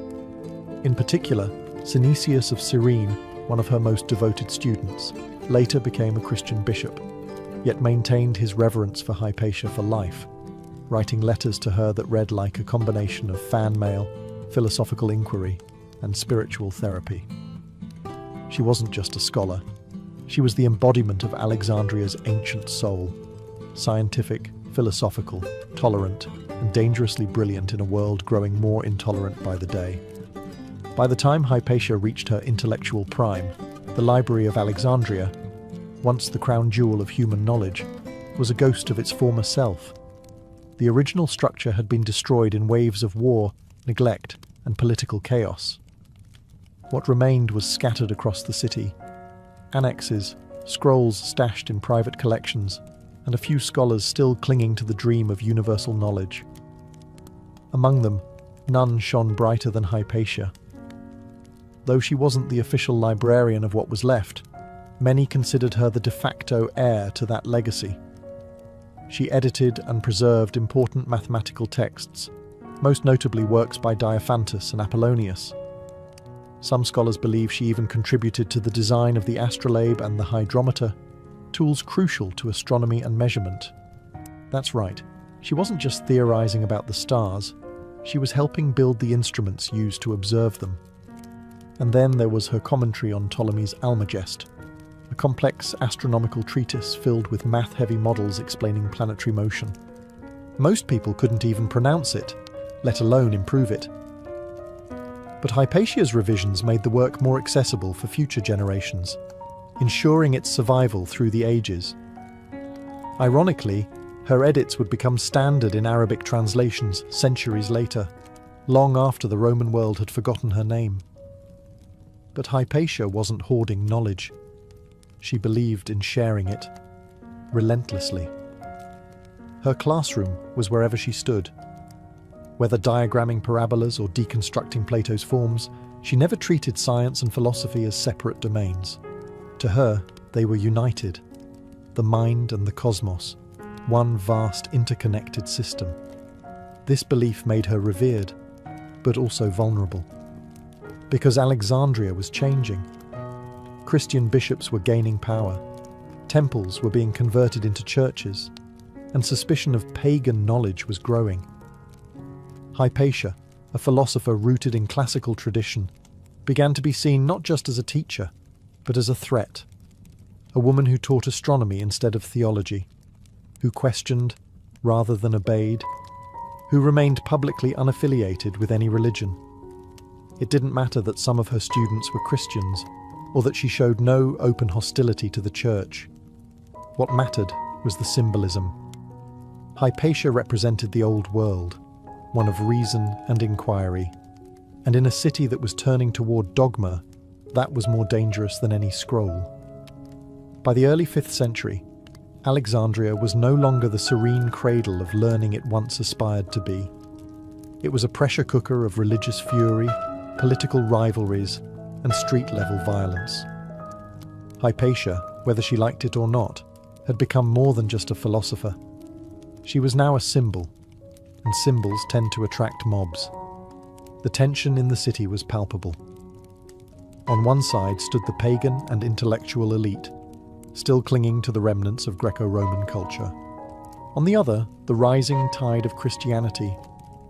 In particular, Synesius of Serene, one of her most devoted students, later became a Christian bishop, yet maintained his reverence for Hypatia for life, writing letters to her that read like a combination of fan mail, philosophical inquiry, and spiritual therapy. She wasn't just a scholar. She was the embodiment of Alexandria's ancient soul, scientific, philosophical, tolerant, and dangerously brilliant in a world growing more intolerant by the day. By the time Hypatia reached her intellectual prime, the Library of Alexandria, once the crown jewel of human knowledge, was a ghost of its former self. The original structure had been destroyed in waves of war, neglect, and political chaos. What remained was scattered across the city. Annexes, scrolls stashed in private collections, and a few scholars still clinging to the dream of universal knowledge. Among them, none shone brighter than Hypatia. Though she wasn't the official librarian of what was left, many considered her the de facto heir to that legacy. She edited and preserved important mathematical texts, most notably works by Diophantus and Apollonius. Some scholars believe she even contributed to the design of the astrolabe and the hydrometer, tools crucial to astronomy and measurement. That's right, she wasn't just theorizing about the stars, she was helping build the instruments used to observe them. And then there was her commentary on Ptolemy's Almagest, a complex astronomical treatise filled with math-heavy models explaining planetary motion. Most people couldn't even pronounce it, let alone improve it. But Hypatia's revisions made the work more accessible for future generations, ensuring its survival through the ages. Ironically, her edits would become standard in Arabic translations centuries later, long after the Roman world had forgotten her name. But Hypatia wasn't hoarding knowledge. She believed in sharing it, relentlessly. Her classroom was wherever she stood. Whether diagramming parabolas or deconstructing Plato's forms, she never treated science and philosophy as separate domains. To her, they were united. The mind and the cosmos, one vast interconnected system. This belief made her revered, but also vulnerable. Because Alexandria was changing. Christian bishops were gaining power, temples were being converted into churches, and suspicion of pagan knowledge was growing. Hypatia, a philosopher rooted in classical tradition, began to be seen not just as a teacher, but as a threat. A woman who taught astronomy instead of theology, who questioned rather than obeyed, who remained publicly unaffiliated with any religion. It didn't matter that some of her students were Christians, or that she showed no open hostility to the church. What mattered was the symbolism. Hypatia represented the old world, one of reason and inquiry, and in a city that was turning toward dogma, that was more dangerous than any scroll. By the early 5th century, Alexandria was no longer the serene cradle of learning it once aspired to be. It was a pressure cooker of religious fury, political rivalries, and street-level violence. Hypatia, whether she liked it or not, had become more than just a philosopher. She was now a symbol, and symbols tend to attract mobs. The tension in the city was palpable. On one side stood the pagan and intellectual elite, still clinging to the remnants of Greco-Roman culture. On the other, the rising tide of Christianity,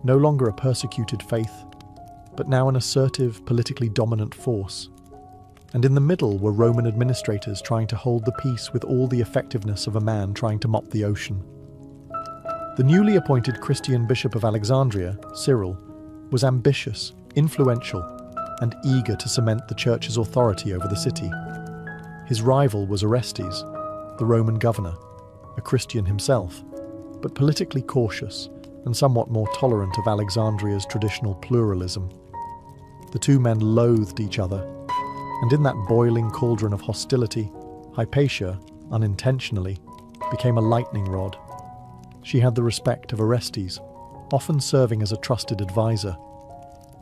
no longer a persecuted faith, but now an assertive, politically dominant force. And in the middle were Roman administrators trying to hold the peace with all the effectiveness of a man trying to mop the ocean. The newly appointed Christian Bishop of Alexandria, Cyril, was ambitious, influential, and eager to cement the church's authority over the city. His rival was Orestes, the Roman governor, a Christian himself, but politically cautious and somewhat more tolerant of Alexandria's traditional pluralism. The two men loathed each other, and in that boiling cauldron of hostility, Hypatia, unintentionally, became a lightning rod. She had the respect of Orestes, often serving as a trusted advisor,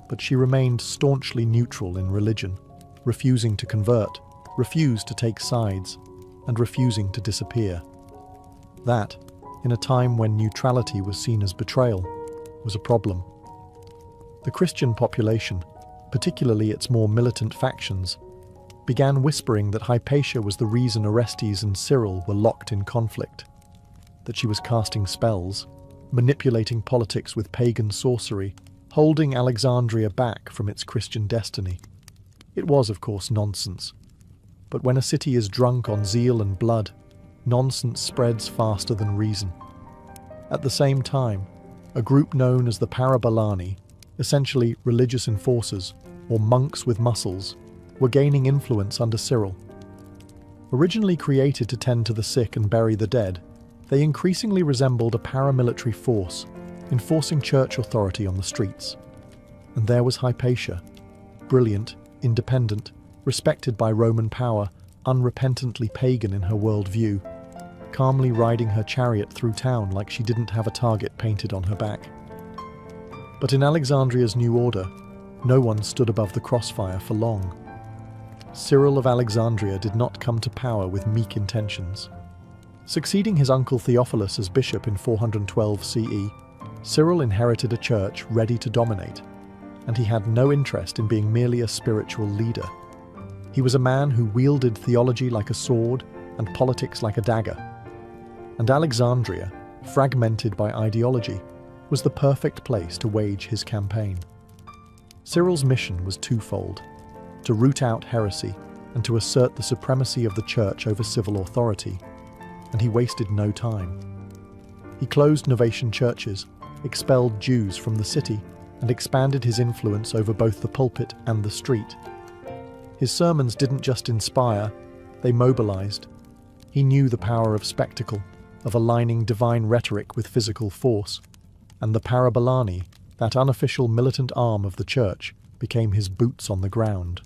but she remained staunchly neutral in religion, refusing to convert, refused to take sides, and refusing to disappear. That, in a time when neutrality was seen as betrayal, was a problem. The Christian population, particularly its more militant factions, began whispering that Hypatia was the reason Orestes and Cyril were locked in conflict, that she was casting spells, manipulating politics with pagan sorcery, holding Alexandria back from its Christian destiny. It was, of course, nonsense. But when a city is drunk on zeal and blood, nonsense spreads faster than reason. At the same time, a group known as the Parabolani, essentially religious enforcers, or monks with muscles, were gaining influence under Cyril. Originally created to tend to the sick and bury the dead, they increasingly resembled a paramilitary force, enforcing church authority on the streets. And there was Hypatia, brilliant, independent, respected by Roman power, unrepentantly pagan in her worldview, calmly riding her chariot through town like she didn't have a target painted on her back. But in Alexandria's new order, no one stood above the crossfire for long. Cyril of Alexandria did not come to power with meek intentions. Succeeding his uncle Theophilus as bishop in 412 CE, Cyril inherited a church ready to dominate, and he had no interest in being merely a spiritual leader. He was a man who wielded theology like a sword and politics like a dagger. And Alexandria, fragmented by ideology, was the perfect place to wage his campaign. Cyril's mission was twofold: to root out heresy and to assert the supremacy of the church over civil authority, and he wasted no time. He closed Novatian churches, expelled Jews from the city, and expanded his influence over both the pulpit and the street. His sermons didn't just inspire, they mobilized. He knew the power of spectacle, of aligning divine rhetoric with physical force, and the parabolani, that unofficial militant arm of the church, became his boots on the ground.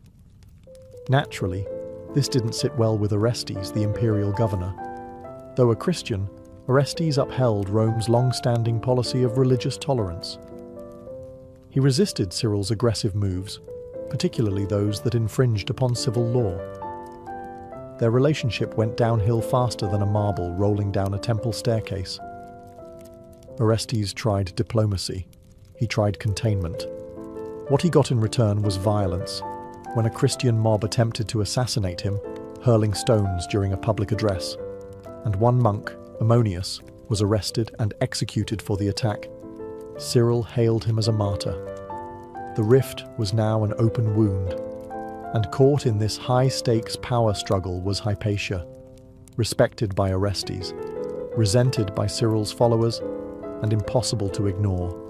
Naturally, this didn't sit well with Orestes, the imperial governor. Though a Christian, Orestes upheld Rome's long-standing policy of religious tolerance. He resisted Cyril's aggressive moves, particularly those that infringed upon civil law. Their relationship went downhill faster than a marble rolling down a temple staircase. Orestes tried diplomacy. He tried containment. What he got in return was violence, when a Christian mob attempted to assassinate him, hurling stones during a public address, and one monk, Ammonius, was arrested and executed for the attack. Cyril hailed him as a martyr. The rift was now an open wound, and caught in this high-stakes power struggle was Hypatia, respected by Orestes, resented by Cyril's followers, and impossible to ignore.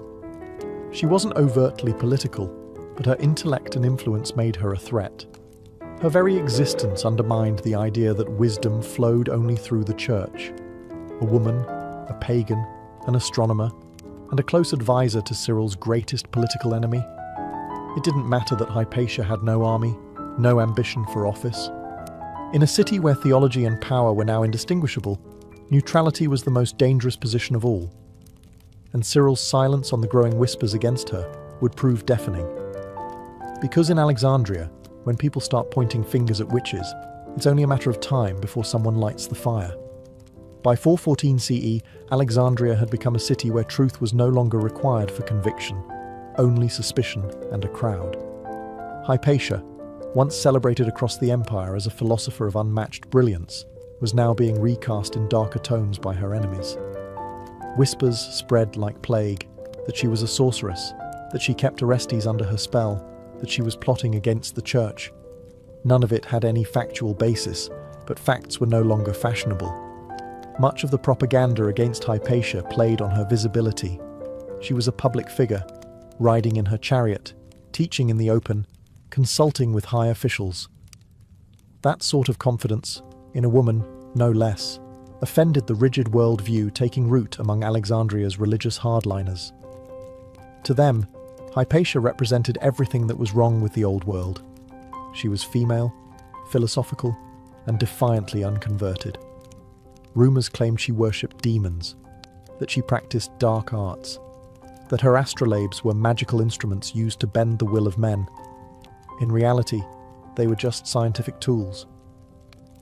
She wasn't overtly political, but her intellect and influence made her a threat. Her very existence undermined the idea that wisdom flowed only through the church. A woman, a pagan, an astronomer, and a close advisor to Cyril's greatest political enemy. It didn't matter that Hypatia had no army, no ambition for office. In a city where theology and power were now indistinguishable, neutrality was the most dangerous position of all. And Cyril's silence on the growing whispers against her would prove deafening. Because in Alexandria, when people start pointing fingers at witches, it's only a matter of time before someone lights the fire. By 414 CE, Alexandria had become a city where truth was no longer required for conviction, only suspicion and a crowd. Hypatia, once celebrated across the empire as a philosopher of unmatched brilliance, was now being recast in darker tones by her enemies. Whispers spread like plague that she was a sorceress, that she kept Orestes under her spell, that she was plotting against the church. None of it had any factual basis, but facts were no longer fashionable. Much of the propaganda against Hypatia played on her visibility. She was a public figure, riding in her chariot, teaching in the open, consulting with high officials. That sort of confidence, in a woman, no less, offended the rigid worldview taking root among Alexandria's religious hardliners. To them, Hypatia represented everything that was wrong with the old world. She was female, philosophical, and defiantly unconverted. Rumors claimed she worshipped demons, that she practiced dark arts, that her astrolabes were magical instruments used to bend the will of men. In reality, they were just scientific tools.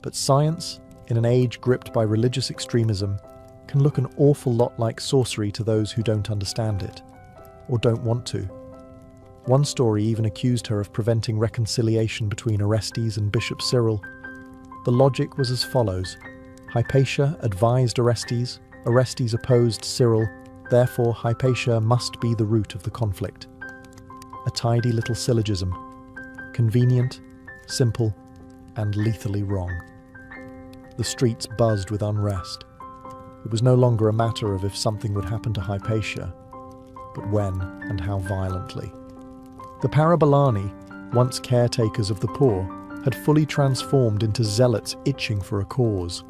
But science, in an age gripped by religious extremism, can look an awful lot like sorcery to those who don't understand it, or don't want to. One story even accused her of preventing reconciliation between Orestes and Bishop Cyril. The logic was as follows: Hypatia advised Orestes, Orestes opposed Cyril, therefore Hypatia must be the root of the conflict. A tidy little syllogism, convenient, simple, and lethally wrong. The streets buzzed with unrest. It was no longer a matter of if something would happen to Hypatia, but when and how violently. The parabolani, once caretakers of the poor, had fully transformed into zealots itching for a cause.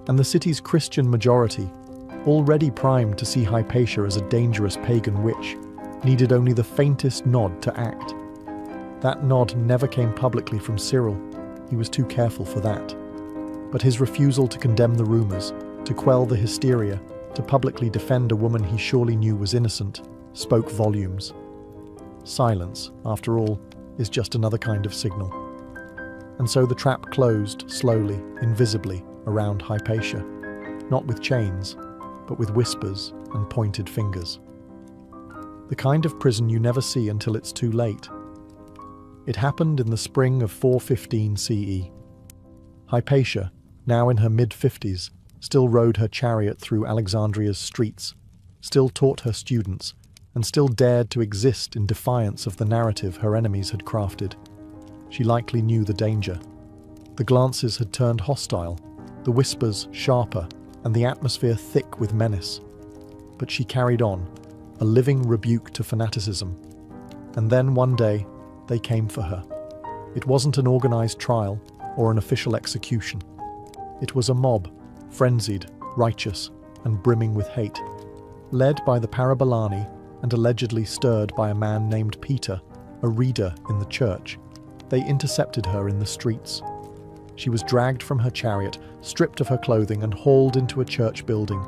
And the city's Christian majority, already primed to see Hypatia as a dangerous pagan witch, needed only the faintest nod to act. That nod never came publicly from Cyril. He was too careful for that. But his refusal to condemn the rumours, to quell the hysteria, to publicly defend a woman he surely knew was innocent, spoke volumes. Silence, after all, is just another kind of signal. And so the trap closed slowly, invisibly, around Hypatia, not with chains, but with whispers and pointed fingers. The kind of prison you never see until it's too late. It happened in the spring of 415 CE. Hypatia, now in her mid-50s, still rode her chariot through Alexandria's streets, still taught her students, and still dared to exist in defiance of the narrative her enemies had crafted. She likely knew the danger. The glances had turned hostile, the whispers sharper, and the atmosphere thick with menace. But she carried on, a living rebuke to fanaticism. And then one day, they came for her. It wasn't an organized trial or an official execution. It was a mob, frenzied, righteous, and brimming with hate. Led by the Parabolani and allegedly stirred by a man named Peter, a reader in the church, they intercepted her in the streets. She was dragged from her chariot, stripped of her clothing, and hauled into a church building,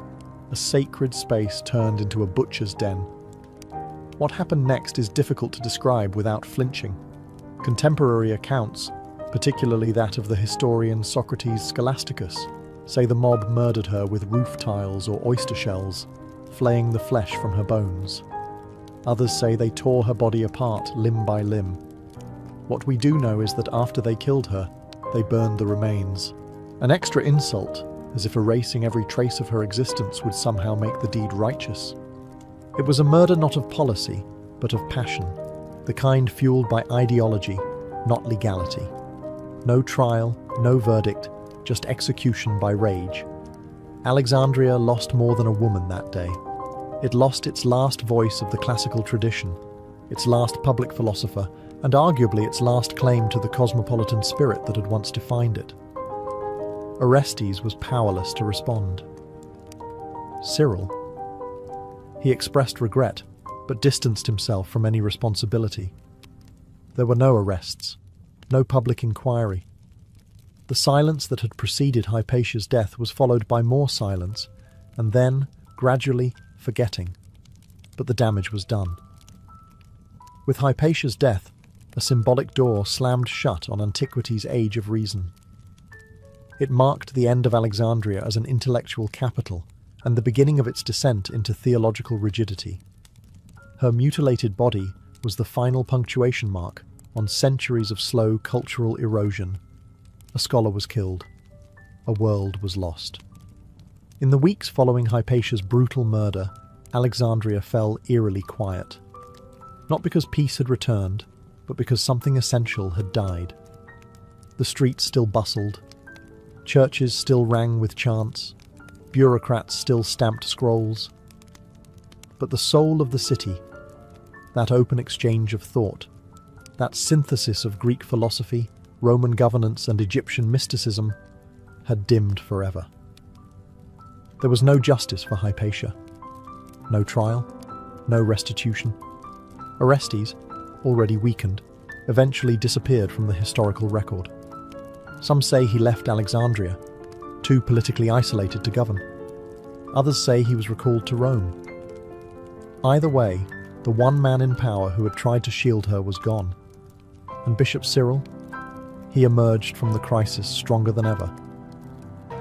a sacred space turned into a butcher's den. What happened next is difficult to describe without flinching. Contemporary accounts, particularly that of the historian Socrates Scholasticus, say the mob murdered her with roof tiles or oyster shells, flaying the flesh from her bones. Others say they tore her body apart limb by limb. What we do know is that after they killed her, they burned the remains. An extra insult, as if erasing every trace of her existence would somehow make the deed righteous. It was a murder not of policy, but of passion, the kind fueled by ideology, not legality. No trial, no verdict, just execution by rage. Alexandria lost more than a woman that day. It lost its last voice of the classical tradition, its last public philosopher, and arguably its last claim to the cosmopolitan spirit that had once defined it. Orestes was powerless to respond. Cyril? He expressed regret, but distanced himself from any responsibility. There were no arrests, no public inquiry. The silence that had preceded Hypatia's death was followed by more silence, and then, gradually, forgetting. But the damage was done. With Hypatia's death, a symbolic door slammed shut on antiquity's age of reason. It marked the end of Alexandria as an intellectual capital and the beginning of its descent into theological rigidity. Her mutilated body was the final punctuation mark on centuries of slow cultural erosion. A scholar was killed. A world was lost. In the weeks following Hypatia's brutal murder, Alexandria fell eerily quiet. Not because peace had returned, but because something essential had died. The streets still bustled. Churches still rang with chants. Bureaucrats still stamped scrolls. But the soul of the city, that open exchange of thought, that synthesis of Greek philosophy, Roman governance, and Egyptian mysticism, had dimmed forever. There was no justice for Hypatia. No trial, no restitution. Orestes, already weakened, eventually disappeared from the historical record. Some say he left Alexandria, too politically isolated to govern. Others say he was recalled to Rome. Either way, the one man in power who had tried to shield her was gone. And Bishop Cyril? He emerged from the crisis stronger than ever.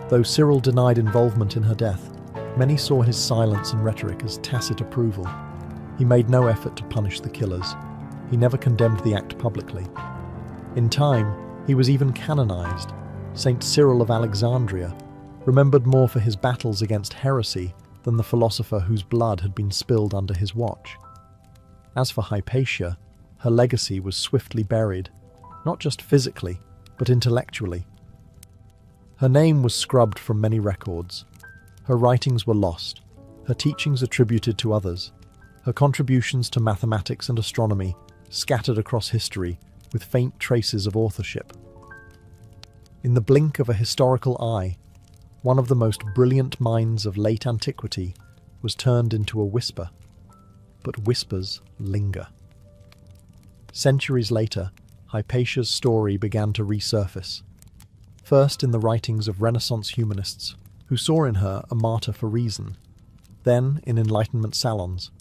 Though Cyril denied involvement in her death, many saw his silence and rhetoric as tacit approval. He made no effort to punish the killers. He never condemned the act publicly. In time, he was even canonized. Saint Cyril of Alexandria, remembered more for his battles against heresy than the philosopher whose blood had been spilled under his watch. As for Hypatia, her legacy was swiftly buried, not just physically, but intellectually. Her name was scrubbed from many records. Her writings were lost, her teachings attributed to others, her contributions to mathematics and astronomy scattered across history, with faint traces of authorship. In the blink of a historical eye, one of the most brilliant minds of late antiquity was turned into a whisper. But whispers linger. Centuries later, Hypatia's story began to resurface. First in the writings of Renaissance humanists, who saw in her a martyr for reason. Then in Enlightenment salons,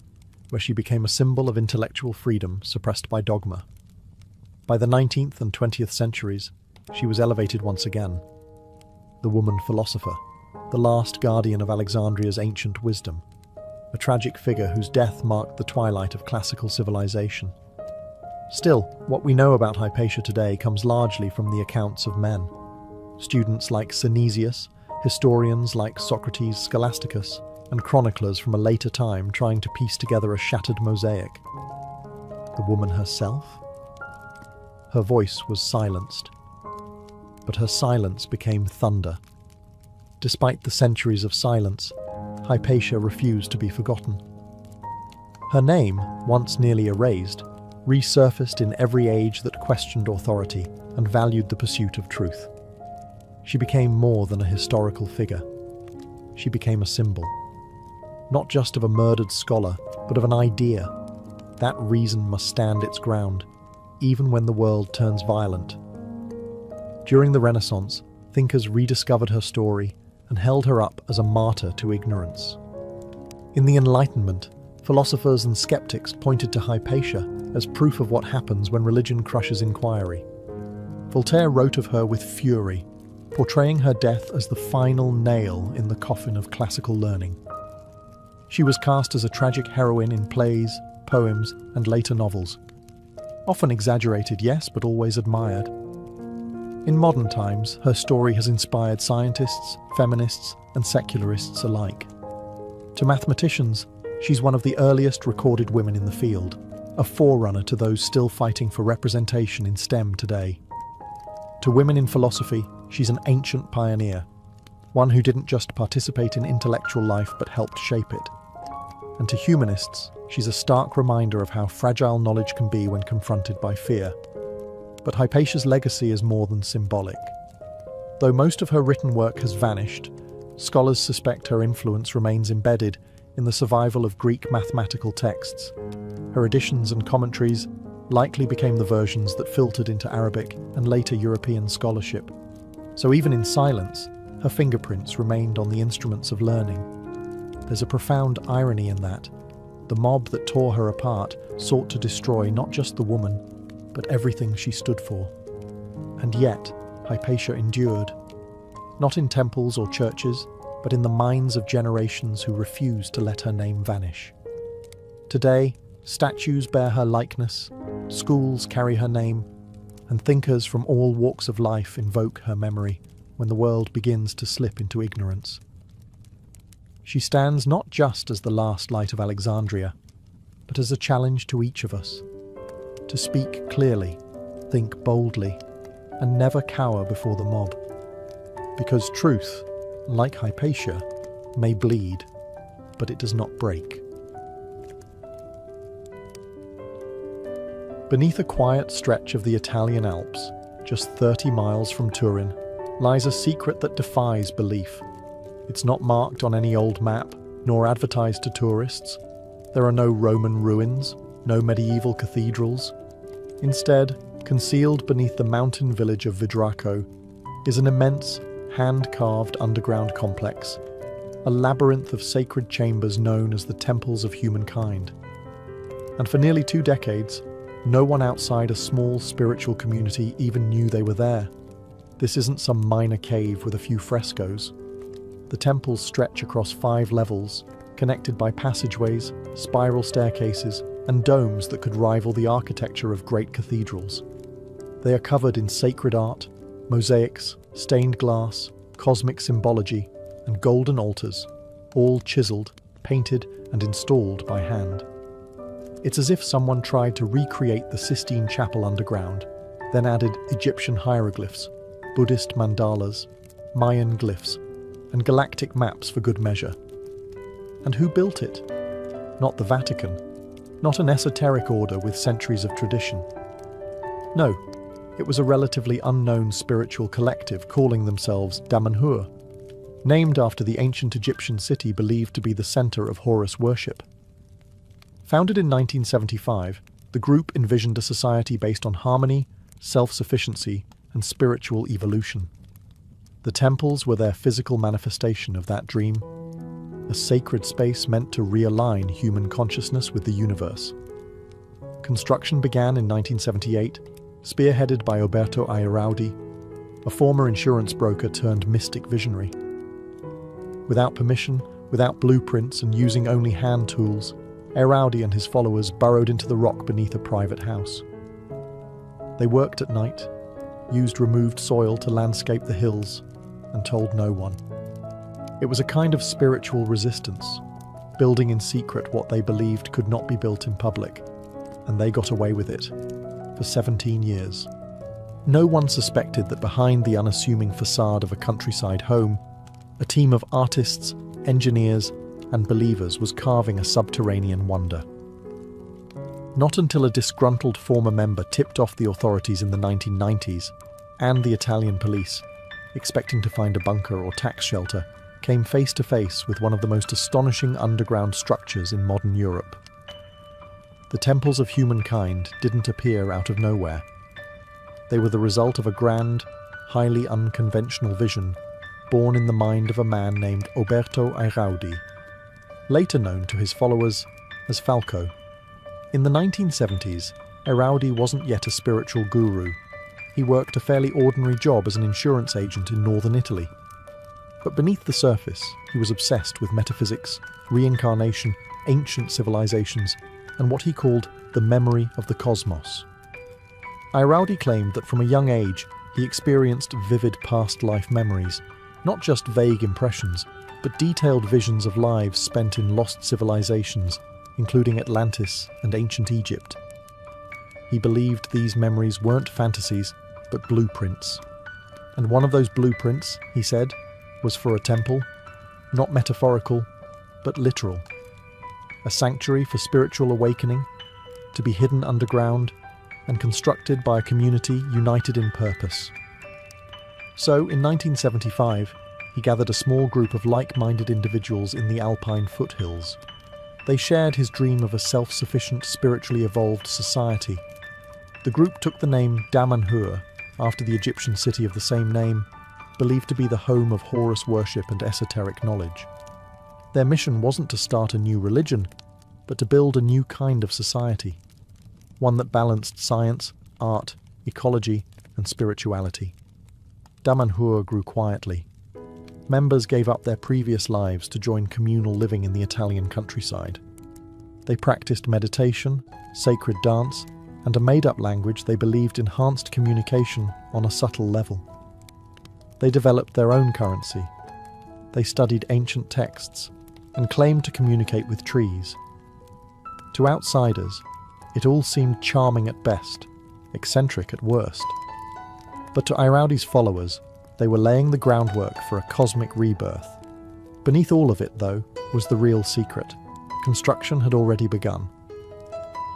where she became a symbol of intellectual freedom suppressed by dogma. By the 19th and 20th centuries, she was elevated once again. The woman philosopher, the last guardian of Alexandria's ancient wisdom, a tragic figure whose death marked the twilight of classical civilization. Still, what we know about Hypatia today comes largely from the accounts of men. Students like Synesius, historians like Socrates, Scholasticus, and chroniclers from a later time trying to piece together a shattered mosaic. The woman herself? Her voice was silenced, but her silence became thunder. Despite the centuries of silence, Hypatia refused to be forgotten. Her name, once nearly erased, resurfaced in every age that questioned authority and valued the pursuit of truth. She became more than a historical figure. She became a symbol, not just of a murdered scholar, but of an idea. That reason must stand its ground, even when the world turns violent. During the Renaissance, thinkers rediscovered her story and held her up as a martyr to ignorance. In the Enlightenment, philosophers and skeptics pointed to Hypatia as proof of what happens when religion crushes inquiry. Voltaire wrote of her with fury, portraying her death as the final nail in the coffin of classical learning. She was cast as a tragic heroine in plays, poems, and later novels. Often exaggerated, yes, but always admired. In modern times, her story has inspired scientists, feminists, and secularists alike. To mathematicians, she's one of the earliest recorded women in the field, a forerunner to those still fighting for representation in STEM today. To women in philosophy, she's an ancient pioneer, one who didn't just participate in intellectual life but helped shape it. And to humanists, she's a stark reminder of how fragile knowledge can be when confronted by fear. But Hypatia's legacy is more than symbolic. Though most of her written work has vanished, scholars suspect her influence remains embedded in the survival of Greek mathematical texts. Her editions and commentaries likely became the versions that filtered into Arabic and later European scholarship. So even in silence, her fingerprints remained on the instruments of learning. There's a profound irony in that. The mob that tore her apart sought to destroy not just the woman, but everything she stood for. And yet, Hypatia endured. Not in temples or churches, but in the minds of generations who refused to let her name vanish. Today, statues bear her likeness, schools carry her name, and thinkers from all walks of life invoke her memory when the world begins to slip into ignorance. She stands not just as the last light of Alexandria, but as a challenge to each of us. To speak clearly, think boldly, and never cower before the mob. Because truth, like Hypatia, may bleed, but it does not break. Beneath a quiet stretch of the Italian Alps, just 30 miles from Turin, lies a secret that defies belief. It's not marked on any old map, nor advertised to tourists. There are no Roman ruins, no medieval cathedrals. Instead, concealed beneath the mountain village of Vidraco, is an immense, hand-carved underground complex, a labyrinth of sacred chambers known as the temples of humankind. And for nearly 2 decades, no one outside a small spiritual community even knew they were there. This isn't some minor cave with a few frescoes. The temples stretch across 5 levels, connected by passageways, spiral staircases, and domes that could rival the architecture of great cathedrals. They are covered in sacred art, mosaics, stained glass, cosmic symbology, and golden altars, all chiseled, painted, and installed by hand. It's as if someone tried to recreate the Sistine Chapel underground, then added Egyptian hieroglyphs, Buddhist mandalas, Mayan glyphs, and galactic maps for good measure. And who built it? Not the Vatican, not an esoteric order with centuries of tradition. No, it was a relatively unknown spiritual collective calling themselves Damanhur, named after the ancient Egyptian city believed to be the center of Horus worship. Founded in 1975, the group envisioned a society based on harmony, self-sufficiency, and spiritual evolution. The temples were their physical manifestation of that dream, a sacred space meant to realign human consciousness with the universe. Construction began in 1978, spearheaded by Oberto Airaudi, a former insurance broker turned mystic visionary. Without permission, without blueprints, and using only hand tools, Airaudi and his followers burrowed into the rock beneath a private house. They worked at night, used removed soil to landscape the hills, and told no one. It was a kind of spiritual resistance, building in secret what they believed could not be built in public, and they got away with it for 17 years. No one suspected that behind the unassuming facade of a countryside home, a team of artists, engineers, and believers was carving a subterranean wonder. Not until a disgruntled former member tipped off the authorities in the 1990s, and the Italian police, expecting to find a bunker or tax shelter, came face to face with one of the most astonishing underground structures in modern Europe. The temples of humankind didn't appear out of nowhere. They were the result of a grand, highly unconventional vision born in the mind of a man named Oberto Airaudi, later known to his followers as Falco. In the 1970s, Airaudi wasn't yet a spiritual guru. He worked a fairly ordinary job as an insurance agent in northern Italy. But beneath the surface, he was obsessed with metaphysics, reincarnation, ancient civilizations, and what he called the memory of the cosmos. Airaudi claimed that from a young age, he experienced vivid past life memories, not just vague impressions, but detailed visions of lives spent in lost civilizations, including Atlantis and ancient Egypt. He believed these memories weren't fantasies, but blueprints. And one of those blueprints, he said, was for a temple, not metaphorical, but literal. A sanctuary for spiritual awakening, to be hidden underground and constructed by a community united in purpose. So, in 1975, he gathered a small group of like-minded individuals in the Alpine foothills. They shared his dream of a self-sufficient, spiritually evolved society. The group took the name Damanhur, after the Egyptian city of the same name, believed to be the home of Horus worship and esoteric knowledge. Their mission wasn't to start a new religion, but to build a new kind of society, one that balanced science, art, ecology, and spirituality. Damanhur grew quietly. Members gave up their previous lives to join communal living in the Italian countryside. They practiced meditation, sacred dance, and a made-up language they believed enhanced communication on a subtle level. They developed their own currency. They studied ancient texts and claimed to communicate with trees. To outsiders, it all seemed charming at best, eccentric at worst. But to Airaudi's followers, they were laying the groundwork for a cosmic rebirth. Beneath all of it, though, was the real secret. Construction had already begun.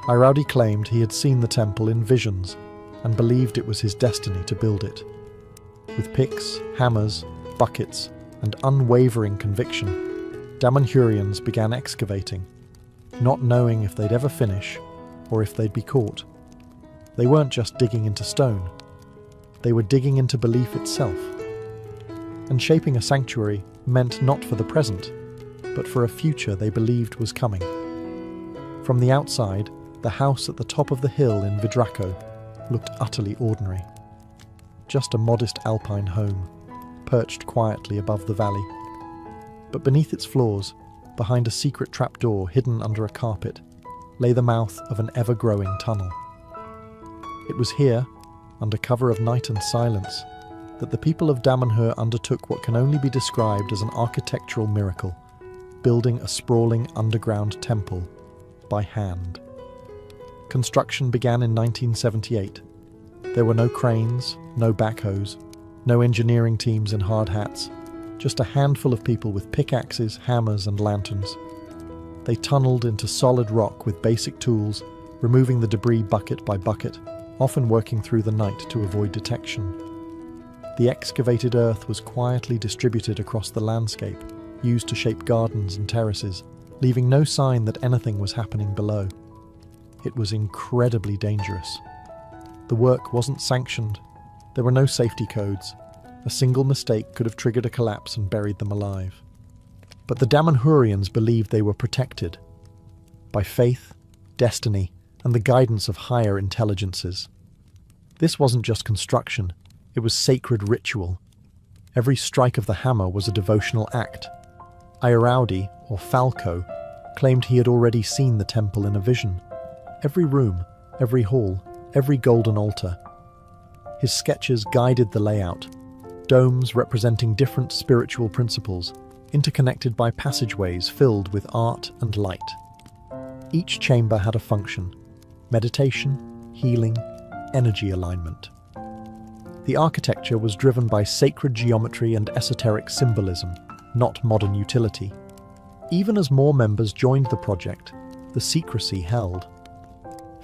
Airaudi claimed he had seen the temple in visions and believed it was his destiny to build it. With picks, hammers, buckets, and unwavering conviction, Damanhurians began excavating, not knowing if they'd ever finish or if they'd be caught. They weren't just digging into stone. They were digging into belief itself. And shaping a sanctuary meant not for the present, but for a future they believed was coming. From the outside, the house at the top of the hill in Vidraco looked utterly ordinary. Just a modest alpine home, perched quietly above the valley. But beneath its floors, behind a secret trapdoor hidden under a carpet, lay the mouth of an ever-growing tunnel. It was here, under cover of night and silence, that the people of Damanhur undertook what can only be described as an architectural miracle, building a sprawling underground temple by hand. Construction began in 1978. There were no cranes, no backhoes, no engineering teams in hard hats, just a handful of people with pickaxes, hammers, and lanterns. They tunneled into solid rock with basic tools, removing the debris bucket by bucket, often working through the night to avoid detection. The excavated earth was quietly distributed across the landscape, used to shape gardens and terraces, leaving no sign that anything was happening below. It was incredibly dangerous. The work wasn't sanctioned. There were no safety codes. A single mistake could have triggered a collapse and buried them alive. But the Damanhurians believed they were protected by faith, destiny, and the guidance of higher intelligences. This wasn't just construction, it was sacred ritual. Every strike of the hammer was a devotional act. Ayaraudi, or Falco, claimed he had already seen the temple in a vision. Every room, every hall, every golden altar. His sketches guided the layout, domes representing different spiritual principles, interconnected by passageways filled with art and light. Each chamber had a function: meditation, healing, energy alignment. The architecture was driven by sacred geometry and esoteric symbolism, not modern utility. Even as more members joined the project, the secrecy held.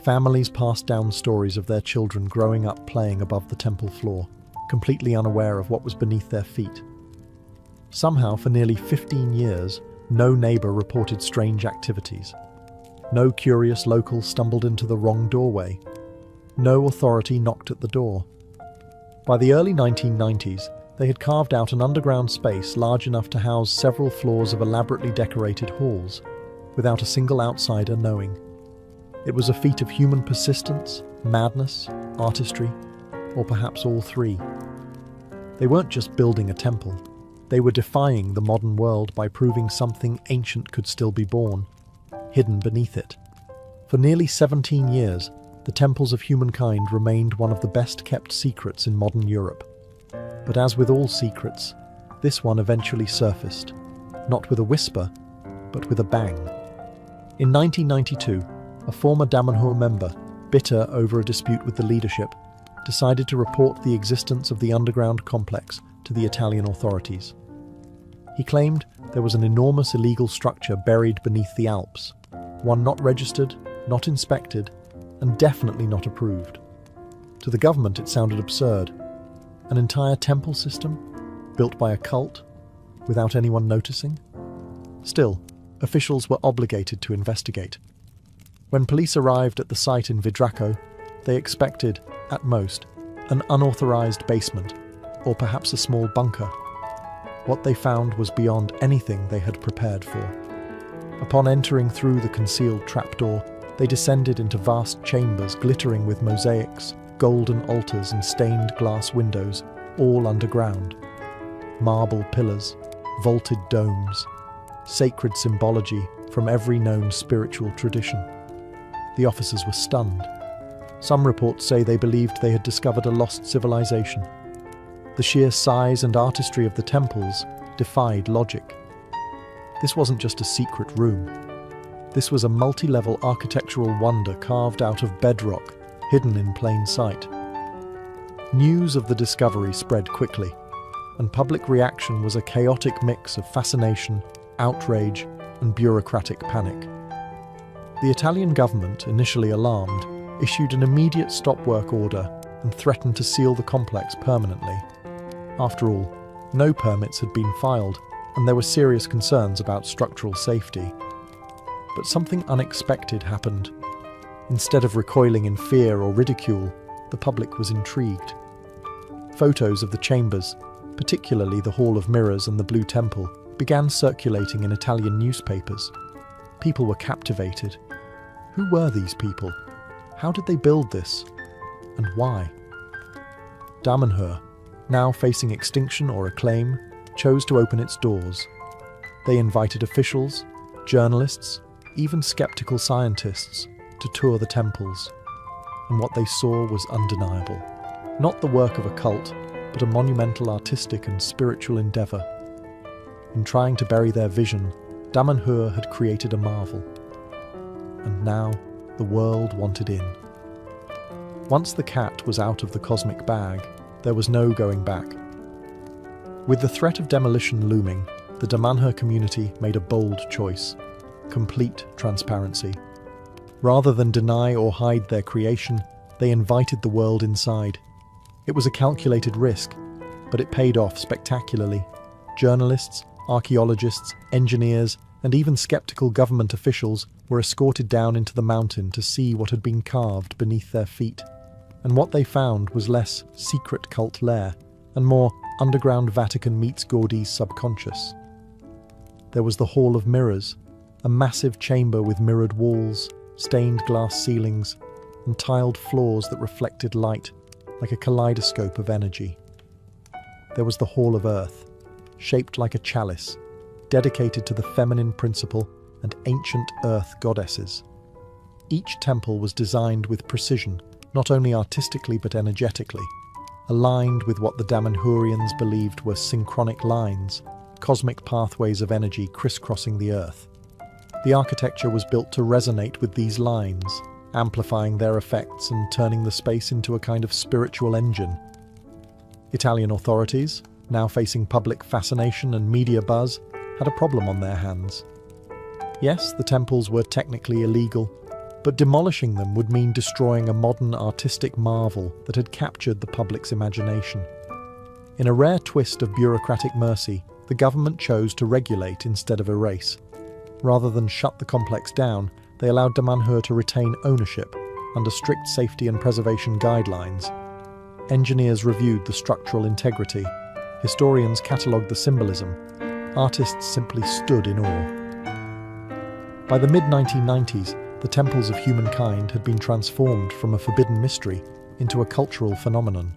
Families passed down stories of their children growing up playing above the temple floor, completely unaware of what was beneath their feet. Somehow, for nearly 15 years, no neighbor reported strange activities. No curious local stumbled into the wrong doorway. No authority knocked at the door. By the early 1990s, they had carved out an underground space large enough to house several floors of elaborately decorated halls, without a single outsider knowing. It was a feat of human persistence, madness, artistry, or perhaps all three. They weren't just building a temple. They were defying the modern world by proving something ancient could still be born, hidden beneath it. For nearly 17 years, the temples of humankind remained one of the best-kept secrets in modern Europe. But as with all secrets, this one eventually surfaced, not with a whisper, but with a bang. In 1992, a former Damanhur member, bitter over a dispute with the leadership, decided to report the existence of the underground complex to the Italian authorities. He claimed there was an enormous illegal structure buried beneath the Alps, one not registered, not inspected, and definitely not approved. To the government, it sounded absurd. An entire temple system, built by a cult, without anyone noticing? Still, officials were obligated to investigate. When police arrived at the site in Vidraco, they expected, at most, an unauthorized basement, or perhaps a small bunker. What they found was beyond anything they had prepared for. Upon entering through the concealed trapdoor, they descended into vast chambers glittering with mosaics, golden altars and stained glass windows, all underground. Marble pillars, vaulted domes, sacred symbology from every known spiritual tradition. The officers were stunned. Some reports say they believed they had discovered a lost civilization. The sheer size and artistry of the temples defied logic. This wasn't just a secret room. This was a multi-level architectural wonder carved out of bedrock, hidden in plain sight. News of the discovery spread quickly, and public reaction was a chaotic mix of fascination, outrage, and bureaucratic panic. The Italian government, initially alarmed, issued an immediate stop work order and threatened to seal the complex permanently. After all, no permits had been filed, and there were serious concerns about structural safety. But something unexpected happened. Instead of recoiling in fear or ridicule, the public was intrigued. Photos of the chambers, particularly the Hall of Mirrors and the Blue Temple, began circulating in Italian newspapers. People were captivated. Who were these people? How did they build this? And why? Damanhur, now facing extinction or acclaim, chose to open its doors. They invited officials, journalists, even skeptical scientists to tour the temples. And what they saw was undeniable. Not the work of a cult, but a monumental artistic and spiritual endeavor. In trying to bury their vision, Damanhur had created a marvel. And now, the world wanted in. Once the cat was out of the cosmic bag, there was no going back. With the threat of demolition looming, the Damanhur community made a bold choice: complete transparency. Rather than deny or hide their creation, They invited the world inside. It was a calculated risk, but it paid off spectacularly. Journalists, archaeologists, engineers, and even skeptical government officials were escorted down into the mountain to see what had been carved beneath their feet. And what they found was less secret cult lair and more underground Vatican meets Gordy's subconscious. There was the Hall of Mirrors, a massive chamber with mirrored walls, stained glass ceilings, and tiled floors that reflected light like a kaleidoscope of energy. There was the Hall of Earth, shaped like a chalice, dedicated to the feminine principle and ancient earth goddesses. Each temple was designed with precision, not only artistically but energetically, aligned with what the Damanhurians believed were synchronic lines, cosmic pathways of energy crisscrossing the earth. The architecture was built to resonate with these lines, amplifying their effects and turning the space into a kind of spiritual engine. Italian authorities, now facing public fascination and media buzz, had a problem on their hands. Yes, the temples were technically illegal, but demolishing them would mean destroying a modern artistic marvel that had captured the public's imagination. In a rare twist of bureaucratic mercy, the government chose to regulate instead of erase. Rather than shut the complex down, they allowed Damanhur to retain ownership under strict safety and preservation guidelines. Engineers reviewed the structural integrity. Historians catalogued the symbolism. Artists simply stood in awe. By the mid-1990s, the temples of humankind had been transformed from a forbidden mystery into a cultural phenomenon.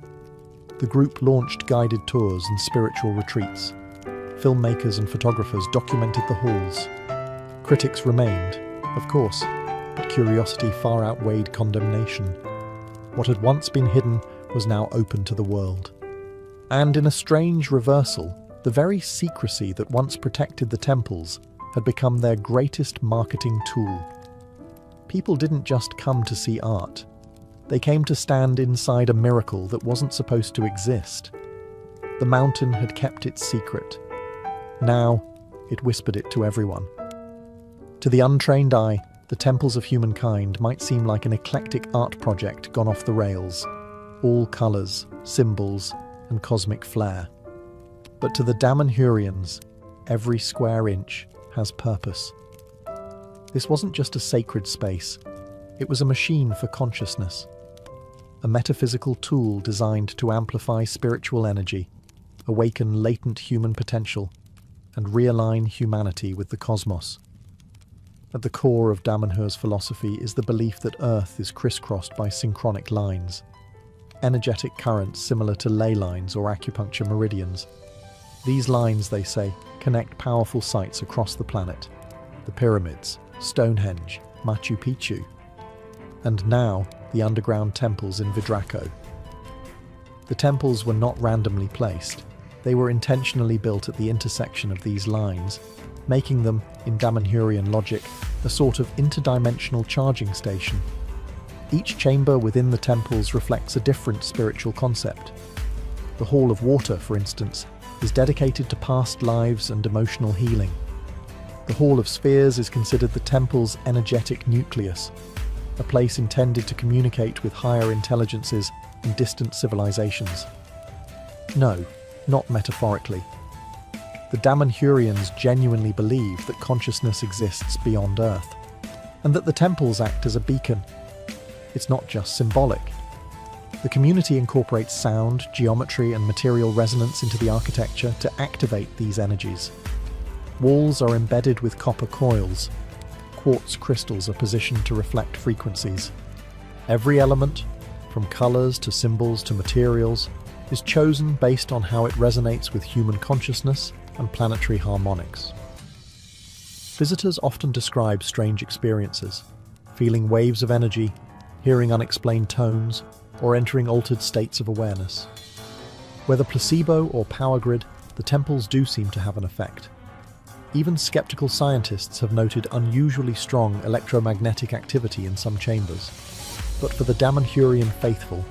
The group launched guided tours and spiritual retreats. Filmmakers and photographers documented the halls. Critics remained, of course, but curiosity far outweighed condemnation. What had once been hidden was now open to the world. And in a strange reversal, the very secrecy that once protected the temples had become their greatest marketing tool. People didn't just come to see art. They came to stand inside a miracle that wasn't supposed to exist. The mountain had kept its secret. Now, it whispered it to everyone. To the untrained eye, the temples of humankind might seem like an eclectic art project gone off the rails, all colours, symbols, and cosmic flair. But to the Damanhurians, every square inch has purpose. This wasn't just a sacred space, it was a machine for consciousness, a metaphysical tool designed to amplify spiritual energy, awaken latent human potential, and realign humanity with the cosmos. At the core of Damanhur's philosophy is the belief that Earth is crisscrossed by synchronic lines, energetic currents similar to ley lines or acupuncture meridians. These lines, they say, connect powerful sites across the planet: the pyramids, Stonehenge, Machu Picchu, and now the underground temples in Vidraco. The temples were not randomly placed. They were intentionally built at the intersection of these lines, making them, in Damanhurian logic, a sort of interdimensional charging station. Each chamber within the temples reflects a different spiritual concept. The Hall of Water, for instance, is dedicated to past lives and emotional healing. The Hall of Spheres is considered the temple's energetic nucleus, a place intended to communicate with higher intelligences and distant civilizations. No, not metaphorically. The Damanhurians genuinely believe that consciousness exists beyond Earth, and that the temples act as a beacon. It's not just symbolic. The community incorporates sound, geometry, and material resonance into the architecture to activate these energies. Walls are embedded with copper coils. Quartz crystals are positioned to reflect frequencies. Every element, from colors to symbols to materials, is chosen based on how it resonates with human consciousness and planetary harmonics. Visitors often describe strange experiences, feeling waves of energy, hearing unexplained tones, or entering altered states of awareness. Whether placebo or power grid, the temples do seem to have an effect. Even skeptical scientists have noted unusually strong electromagnetic activity in some chambers. But for the Damanhurian faithful,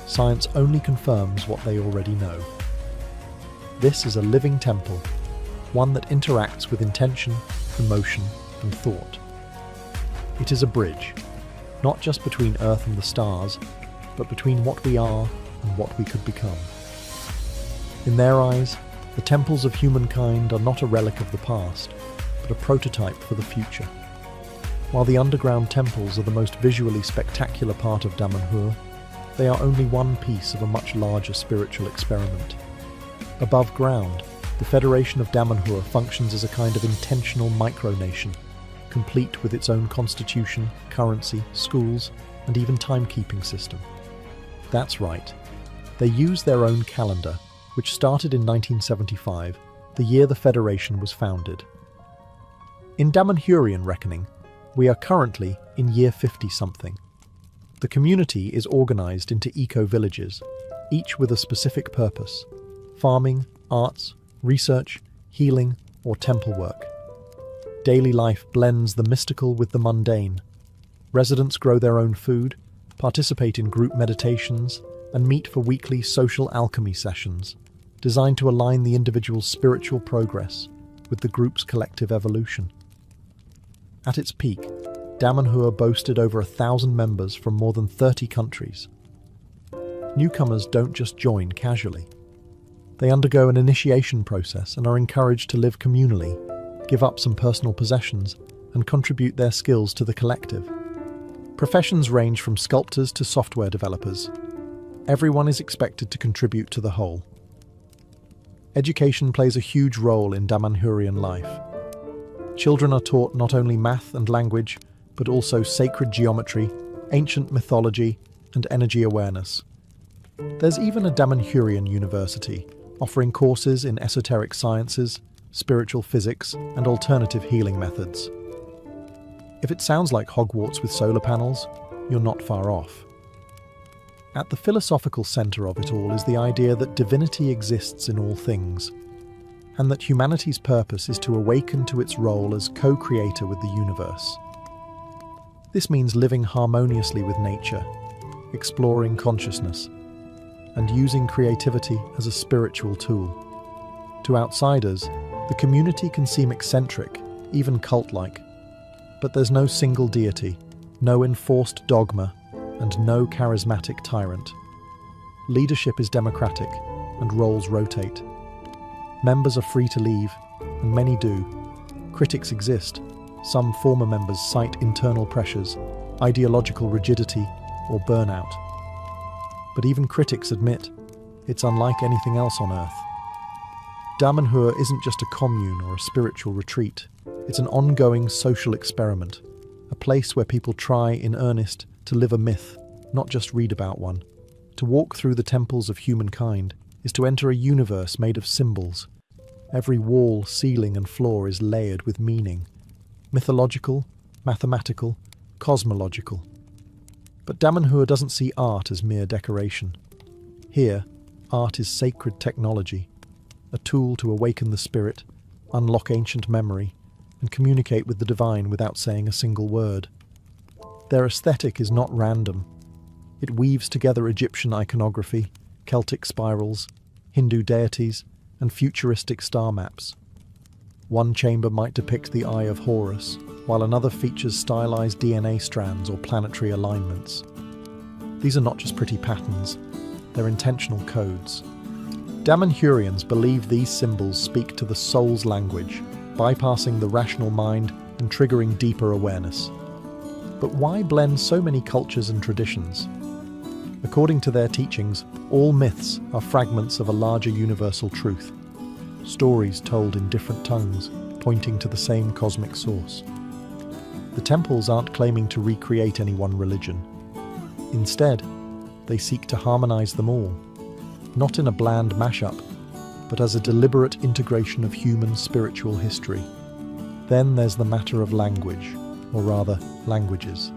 science only confirms what they already know. This is a living temple, one that interacts with intention, emotion, and thought. It is a bridge, not just between Earth and the stars, but between what we are and what we could become. In their eyes, the temples of humankind are not a relic of the past, but a prototype for the future. While the underground temples are the most visually spectacular part of Damanhur, they are only one piece of a much larger spiritual experiment. Above ground, the Federation of Damanhur functions as a kind of intentional micronation, complete with its own constitution, currency, schools, and even timekeeping system. That's right. They use their own calendar, which started in 1975, the year the Federation was founded. In Damanhurian reckoning, we are currently in year 50-something. The community is organized into eco-villages, each with a specific purpose: farming, arts, research, healing, or temple work. Daily life blends the mystical with the mundane. Residents grow their own food, participate in group meditations, and meet for weekly social alchemy sessions, designed to align the individual's spiritual progress with the group's collective evolution. At its peak, Damanhur boasted over 1,000 members from more than 30 countries. Newcomers don't just join casually. They undergo an initiation process and are encouraged to live communally, give up some personal possessions, and contribute their skills to the collective. Professions range from sculptors to software developers. Everyone is expected to contribute to the whole. Education plays a huge role in Damanhurian life. Children are taught not only math and language, but also sacred geometry, ancient mythology, and energy awareness. There's even a Damanhurian university, offering courses in esoteric sciences, spiritual physics, and alternative healing methods. If it sounds like Hogwarts with solar panels, you're not far off. At the philosophical center of it all is the idea that divinity exists in all things, and that humanity's purpose is to awaken to its role as co-creator with the universe. This means living harmoniously with nature, exploring consciousness, and using creativity as a spiritual tool. To outsiders, the community can seem eccentric, even cult-like, but there's no single deity, no enforced dogma, and no charismatic tyrant. Leadership is democratic, and roles rotate. Members are free to leave, and many do. Critics exist. Some former members cite internal pressures, ideological rigidity, or burnout. But even critics admit it's unlike anything else on Earth. Damanhur isn't just a commune or a spiritual retreat. It's an ongoing social experiment, a place where people try in earnest to live a myth, not just read about one. To walk through the temples of humankind is to enter a universe made of symbols. Every wall, ceiling, and floor is layered with meaning. Mythological, mathematical, cosmological. But Damanhur doesn't see art as mere decoration. Here, art is sacred technology, a tool to awaken the spirit, unlock ancient memory, and communicate with the divine without saying a single word. Their aesthetic is not random. It weaves together Egyptian iconography, Celtic spirals, Hindu deities, and futuristic star maps. One chamber might depict the Eye of Horus, while another features stylized DNA strands or planetary alignments. These are not just pretty patterns, they're intentional codes. Damanhurians believe these symbols speak to the soul's language, bypassing the rational mind and triggering deeper awareness. But why blend so many cultures and traditions? According to their teachings, all myths are fragments of a larger universal truth. Stories told in different tongues, pointing to the same cosmic source. The temples aren't claiming to recreate any one religion. Instead, they seek to harmonize them all, not in a bland mashup, but as a deliberate integration of human spiritual history. Then there's the matter of language, or rather, languages.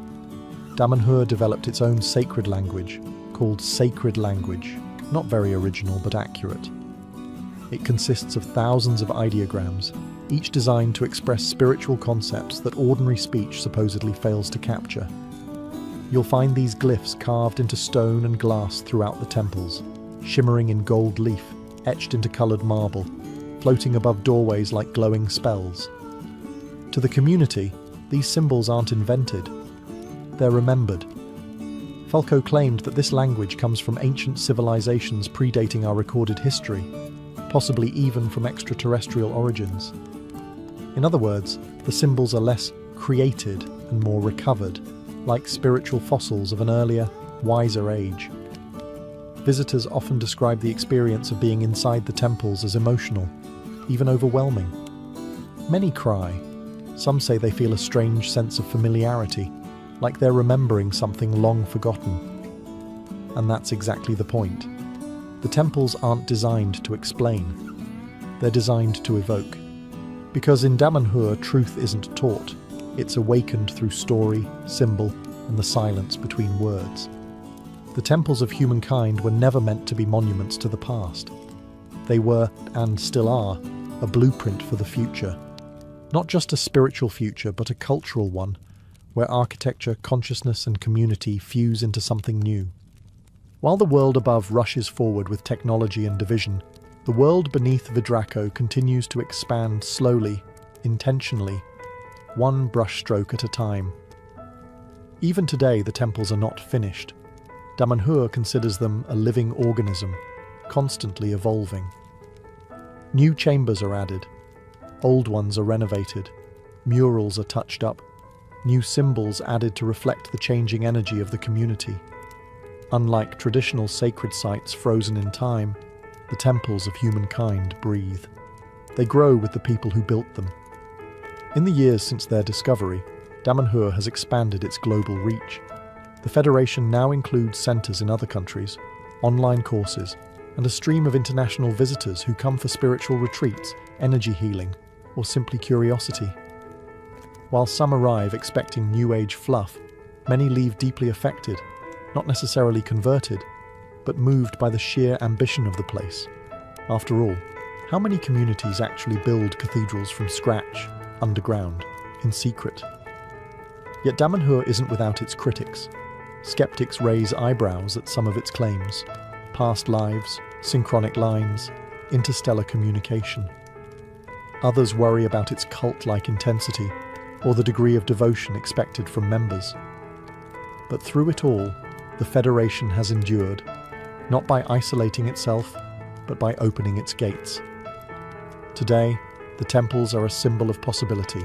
Damanhur developed its own sacred language, called sacred language, not very original but accurate. It consists of thousands of ideograms, each designed to express spiritual concepts that ordinary speech supposedly fails to capture. You'll find these glyphs carved into stone and glass throughout the temples, shimmering in gold leaf, etched into coloured marble, floating above doorways like glowing spells. To the community, these symbols aren't invented, they're remembered. Falco claimed that this language comes from ancient civilizations predating our recorded history, possibly even from extraterrestrial origins. In other words, the symbols are less created and more recovered, like spiritual fossils of an earlier, wiser age. Visitors often describe the experience of being inside the temples as emotional, even overwhelming. Many cry. Some say they feel a strange sense of familiarity, like they're remembering something long forgotten. And that's exactly the point. The temples aren't designed to explain. They're designed to evoke. Because in Damanhur, truth isn't taught. It's awakened through story, symbol, and the silence between words. The temples of humankind were never meant to be monuments to the past. They were, and still are, a blueprint for the future. Not just a spiritual future, but a cultural one, where architecture, consciousness, and community fuse into something new. While the world above rushes forward with technology and division, the world beneath Vidraco continues to expand slowly, intentionally, one brushstroke at a time. Even today, the temples are not finished. Damanhur considers them a living organism, constantly evolving. New chambers are added, old ones are renovated, murals are touched up, new symbols added to reflect the changing energy of the community. Unlike traditional sacred sites frozen in time, the temples of humankind breathe. They grow with the people who built them. In the years since their discovery, Damanhur has expanded its global reach. The Federation now includes centres in other countries, online courses, and a stream of international visitors who come for spiritual retreats, energy healing, or simply curiosity. While some arrive expecting New Age fluff, many leave deeply affected, not necessarily converted, but moved by the sheer ambition of the place. After all, how many communities actually build cathedrals from scratch, underground, in secret? Yet Damanhur isn't without its critics. Skeptics raise eyebrows at some of its claims: past lives, synchronic lines, interstellar communication. Others worry about its cult-like intensity or the degree of devotion expected from members. But through it all, the Federation has endured, not by isolating itself, but by opening its gates. Today, the temples are a symbol of possibility.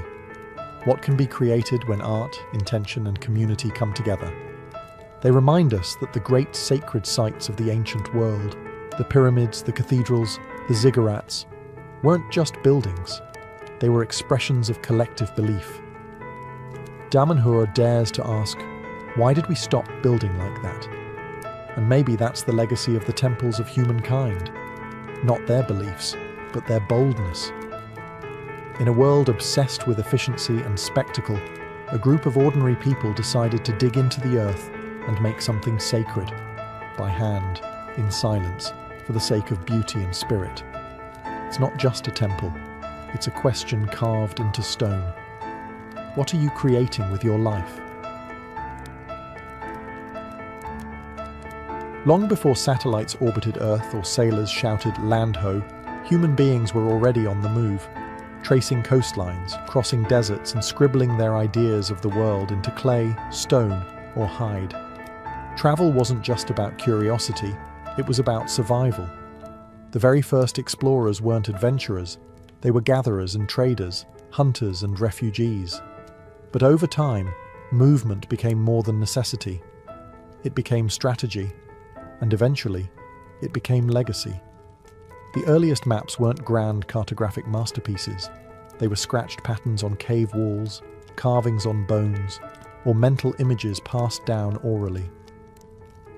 What can be created when art, intention, and community come together? They remind us that the great sacred sites of the ancient world, the pyramids, the cathedrals, the ziggurats, weren't just buildings. They were expressions of collective belief. Damanhur dares to ask, why did we stop building like that? And maybe that's the legacy of the temples of humankind. Not their beliefs, but their boldness. In a world obsessed with efficiency and spectacle, a group of ordinary people decided to dig into the earth and make something sacred, by hand, in silence, for the sake of beauty and spirit. It's not just a temple, it's a question carved into stone. What are you creating with your life? Long before satellites orbited Earth or sailors shouted "land ho," human beings were already on the move, tracing coastlines, crossing deserts, and scribbling their ideas of the world into clay, stone, or hide. Travel wasn't just about curiosity, it was about survival. The very first explorers weren't adventurers, they were gatherers and traders, hunters and refugees. But over time, movement became more than necessity. It became strategy, and eventually, it became legacy. The earliest maps weren't grand cartographic masterpieces. They were scratched patterns on cave walls, carvings on bones, or mental images passed down orally.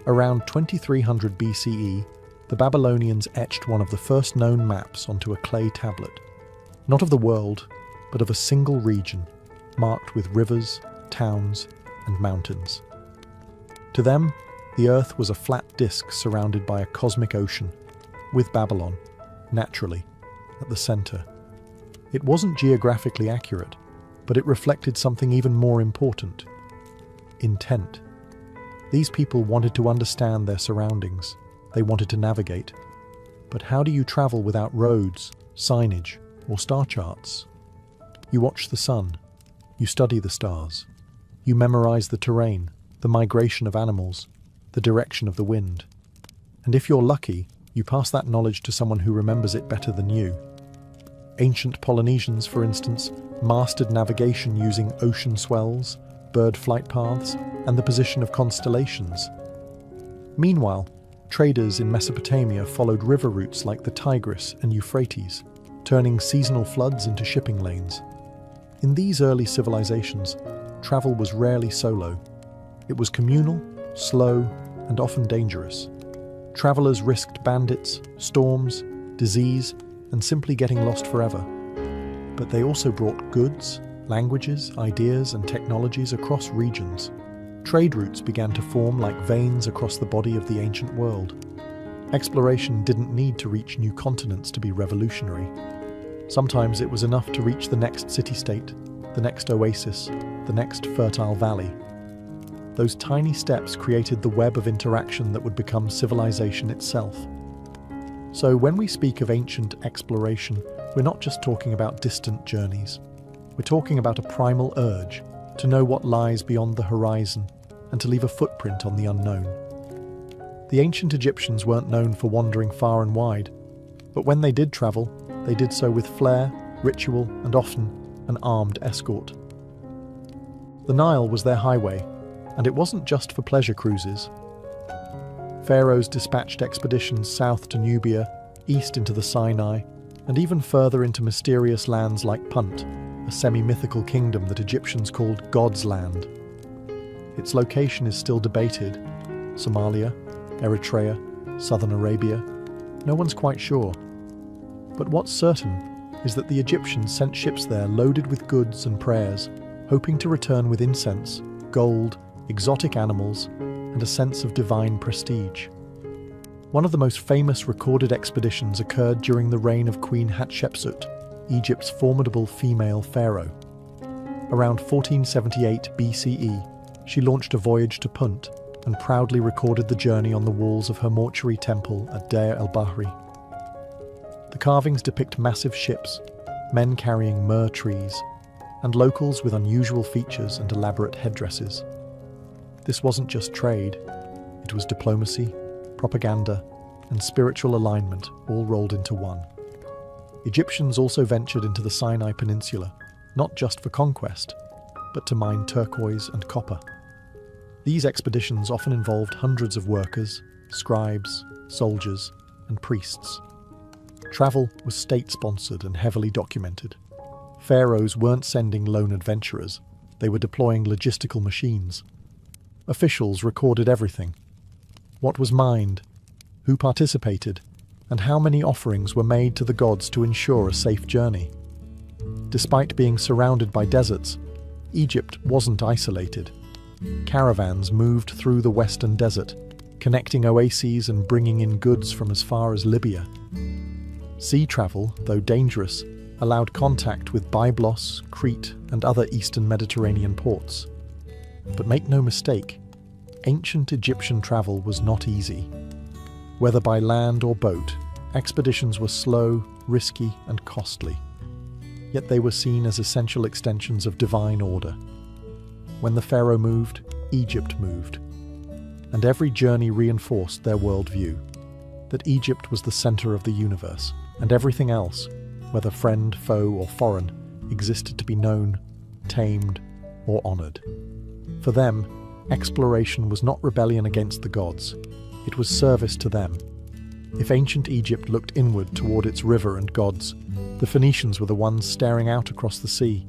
Around 2300 BCE, the Babylonians etched one of the first known maps onto a clay tablet, not of the world, but of a single region, marked with rivers, towns, and mountains. To them, the Earth was a flat disk surrounded by a cosmic ocean, with Babylon, naturally, at the center. It wasn't geographically accurate, but it reflected something even more important: intent. These people wanted to understand their surroundings. They wanted to navigate. But how do you travel without roads, signage, or star charts? You watch the sun. You study the stars. You memorize the terrain, the migration of animals, the direction of the wind. And if you're lucky, you pass that knowledge to someone who remembers it better than you. Ancient Polynesians, for instance, mastered navigation using ocean swells, bird flight paths, and the position of constellations. Meanwhile, traders in Mesopotamia followed river routes like the Tigris and Euphrates, turning seasonal floods into shipping lanes. In these early civilizations, travel was rarely solo. It was communal, slow, and often dangerous. Travelers risked bandits, storms, disease, and simply getting lost forever. But they also brought goods, languages, ideas, and technologies across regions. Trade routes began to form like veins across the body of the ancient world. Exploration didn't need to reach new continents to be revolutionary. Sometimes it was enough to reach the next city-state, the next oasis, the next fertile valley. Those tiny steps created the web of interaction that would become civilization itself. So when we speak of ancient exploration, we're not just talking about distant journeys. We're talking about a primal urge to know what lies beyond the horizon and to leave a footprint on the unknown. The ancient Egyptians weren't known for wandering far and wide, but when they did travel, they did so with flair, ritual, and often an armed escort. The Nile was their highway, and it wasn't just for pleasure cruises. Pharaohs dispatched expeditions south to Nubia, east into the Sinai, and even further into mysterious lands like Punt, a semi-mythical kingdom that Egyptians called God's Land. Its location is still debated. Somalia, Eritrea, southern Arabia. No one's quite sure. But what's certain is that the Egyptians sent ships there loaded with goods and prayers, hoping to return with incense, gold, exotic animals, and a sense of divine prestige. One of the most famous recorded expeditions occurred during the reign of Queen Hatshepsut, Egypt's formidable female pharaoh. Around 1478 BCE, she launched a voyage to Punt and proudly recorded the journey on the walls of her mortuary temple at Deir el-Bahri. The carvings depict massive ships, men carrying myrrh trees, and locals with unusual features and elaborate headdresses. This wasn't just trade, it was diplomacy, propaganda, and spiritual alignment all rolled into one. Egyptians also ventured into the Sinai Peninsula, not just for conquest, but to mine turquoise and copper. These expeditions often involved hundreds of workers, scribes, soldiers, and priests. Travel was state-sponsored and heavily documented. Pharaohs weren't sending lone adventurers, they were deploying logistical machines. Officials recorded everything. What was mined, who participated, and how many offerings were made to the gods to ensure a safe journey. Despite being surrounded by deserts, Egypt wasn't isolated. Caravans moved through the western desert, connecting oases and bringing in goods from as far as Libya. Sea travel, though dangerous, allowed contact with Byblos, Crete, and other eastern Mediterranean ports. But make no mistake, ancient Egyptian travel was not easy. Whether by land or boat, expeditions were slow, risky, and costly. Yet they were seen as essential extensions of divine order. When the pharaoh moved, Egypt moved. And every journey reinforced their worldview, that Egypt was the center of the universe, and everything else, whether friend, foe, or foreign, existed to be known, tamed, or honored. For them, exploration was not rebellion against the gods, it was service to them. If ancient Egypt looked inward toward its river and gods, the Phoenicians were the ones staring out across the sea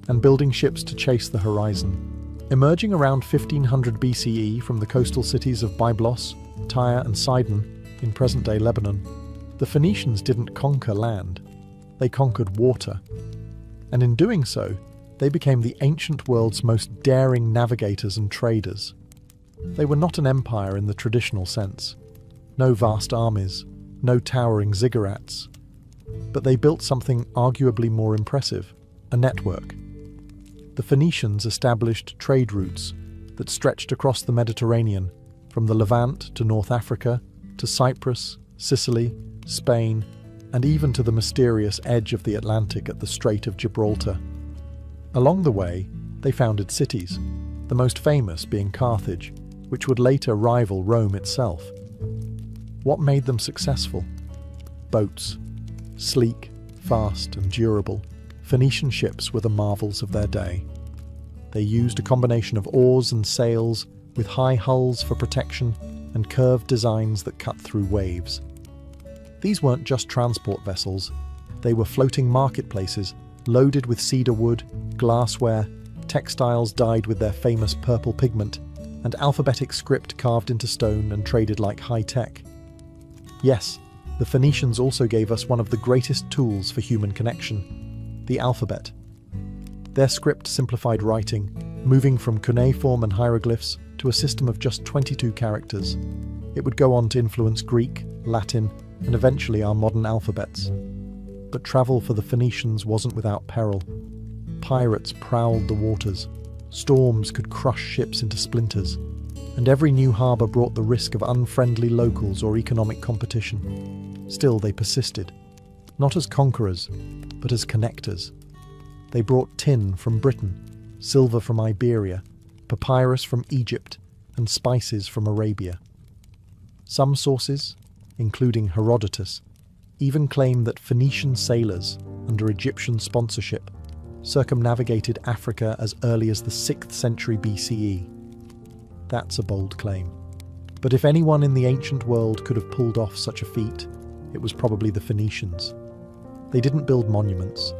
and building ships to chase the horizon. Emerging around 1500 BCE from the coastal cities of Byblos, Tyre, and Sidon in present-day Lebanon, the Phoenicians didn't conquer land, they conquered water. And in doing so, they became the ancient world's most daring navigators and traders. They were not an empire in the traditional sense. No vast armies, no towering ziggurats. But they built something arguably more impressive, a network. The Phoenicians established trade routes that stretched across the Mediterranean, from the Levant to North Africa, to Cyprus, Sicily, Spain, and even to the mysterious edge of the Atlantic at the Strait of Gibraltar. Along the way, they founded cities, the most famous being Carthage, which would later rival Rome itself. What made them successful? Boats. Sleek, fast, and durable, Phoenician ships were the marvels of their day. They used a combination of oars and sails, with high hulls for protection and curved designs that cut through waves. These weren't just transport vessels, they were floating marketplaces loaded with cedar wood, glassware, textiles dyed with their famous purple pigment, and alphabetic script carved into stone and traded like high-tech. Yes, the Phoenicians also gave us one of the greatest tools for human connection, the alphabet. Their script simplified writing, moving from cuneiform and hieroglyphs to a system of just 22 characters. It would go on to influence Greek, Latin, and eventually our modern alphabets. But travel for the Phoenicians wasn't without peril. Pirates prowled the waters, storms could crush ships into splinters, and every new harbour brought the risk of unfriendly locals or economic competition. Still, they persisted, not as conquerors, but as connectors. They brought tin from Britain, silver from Iberia, papyrus from Egypt, and spices from Arabia. Some sources, including Herodotus, even claim that Phoenician sailors, under Egyptian sponsorship, circumnavigated Africa as early as the 6th century BCE. That's a bold claim. But if anyone in the ancient world could have pulled off such a feat, it was probably the Phoenicians. They didn't build monuments.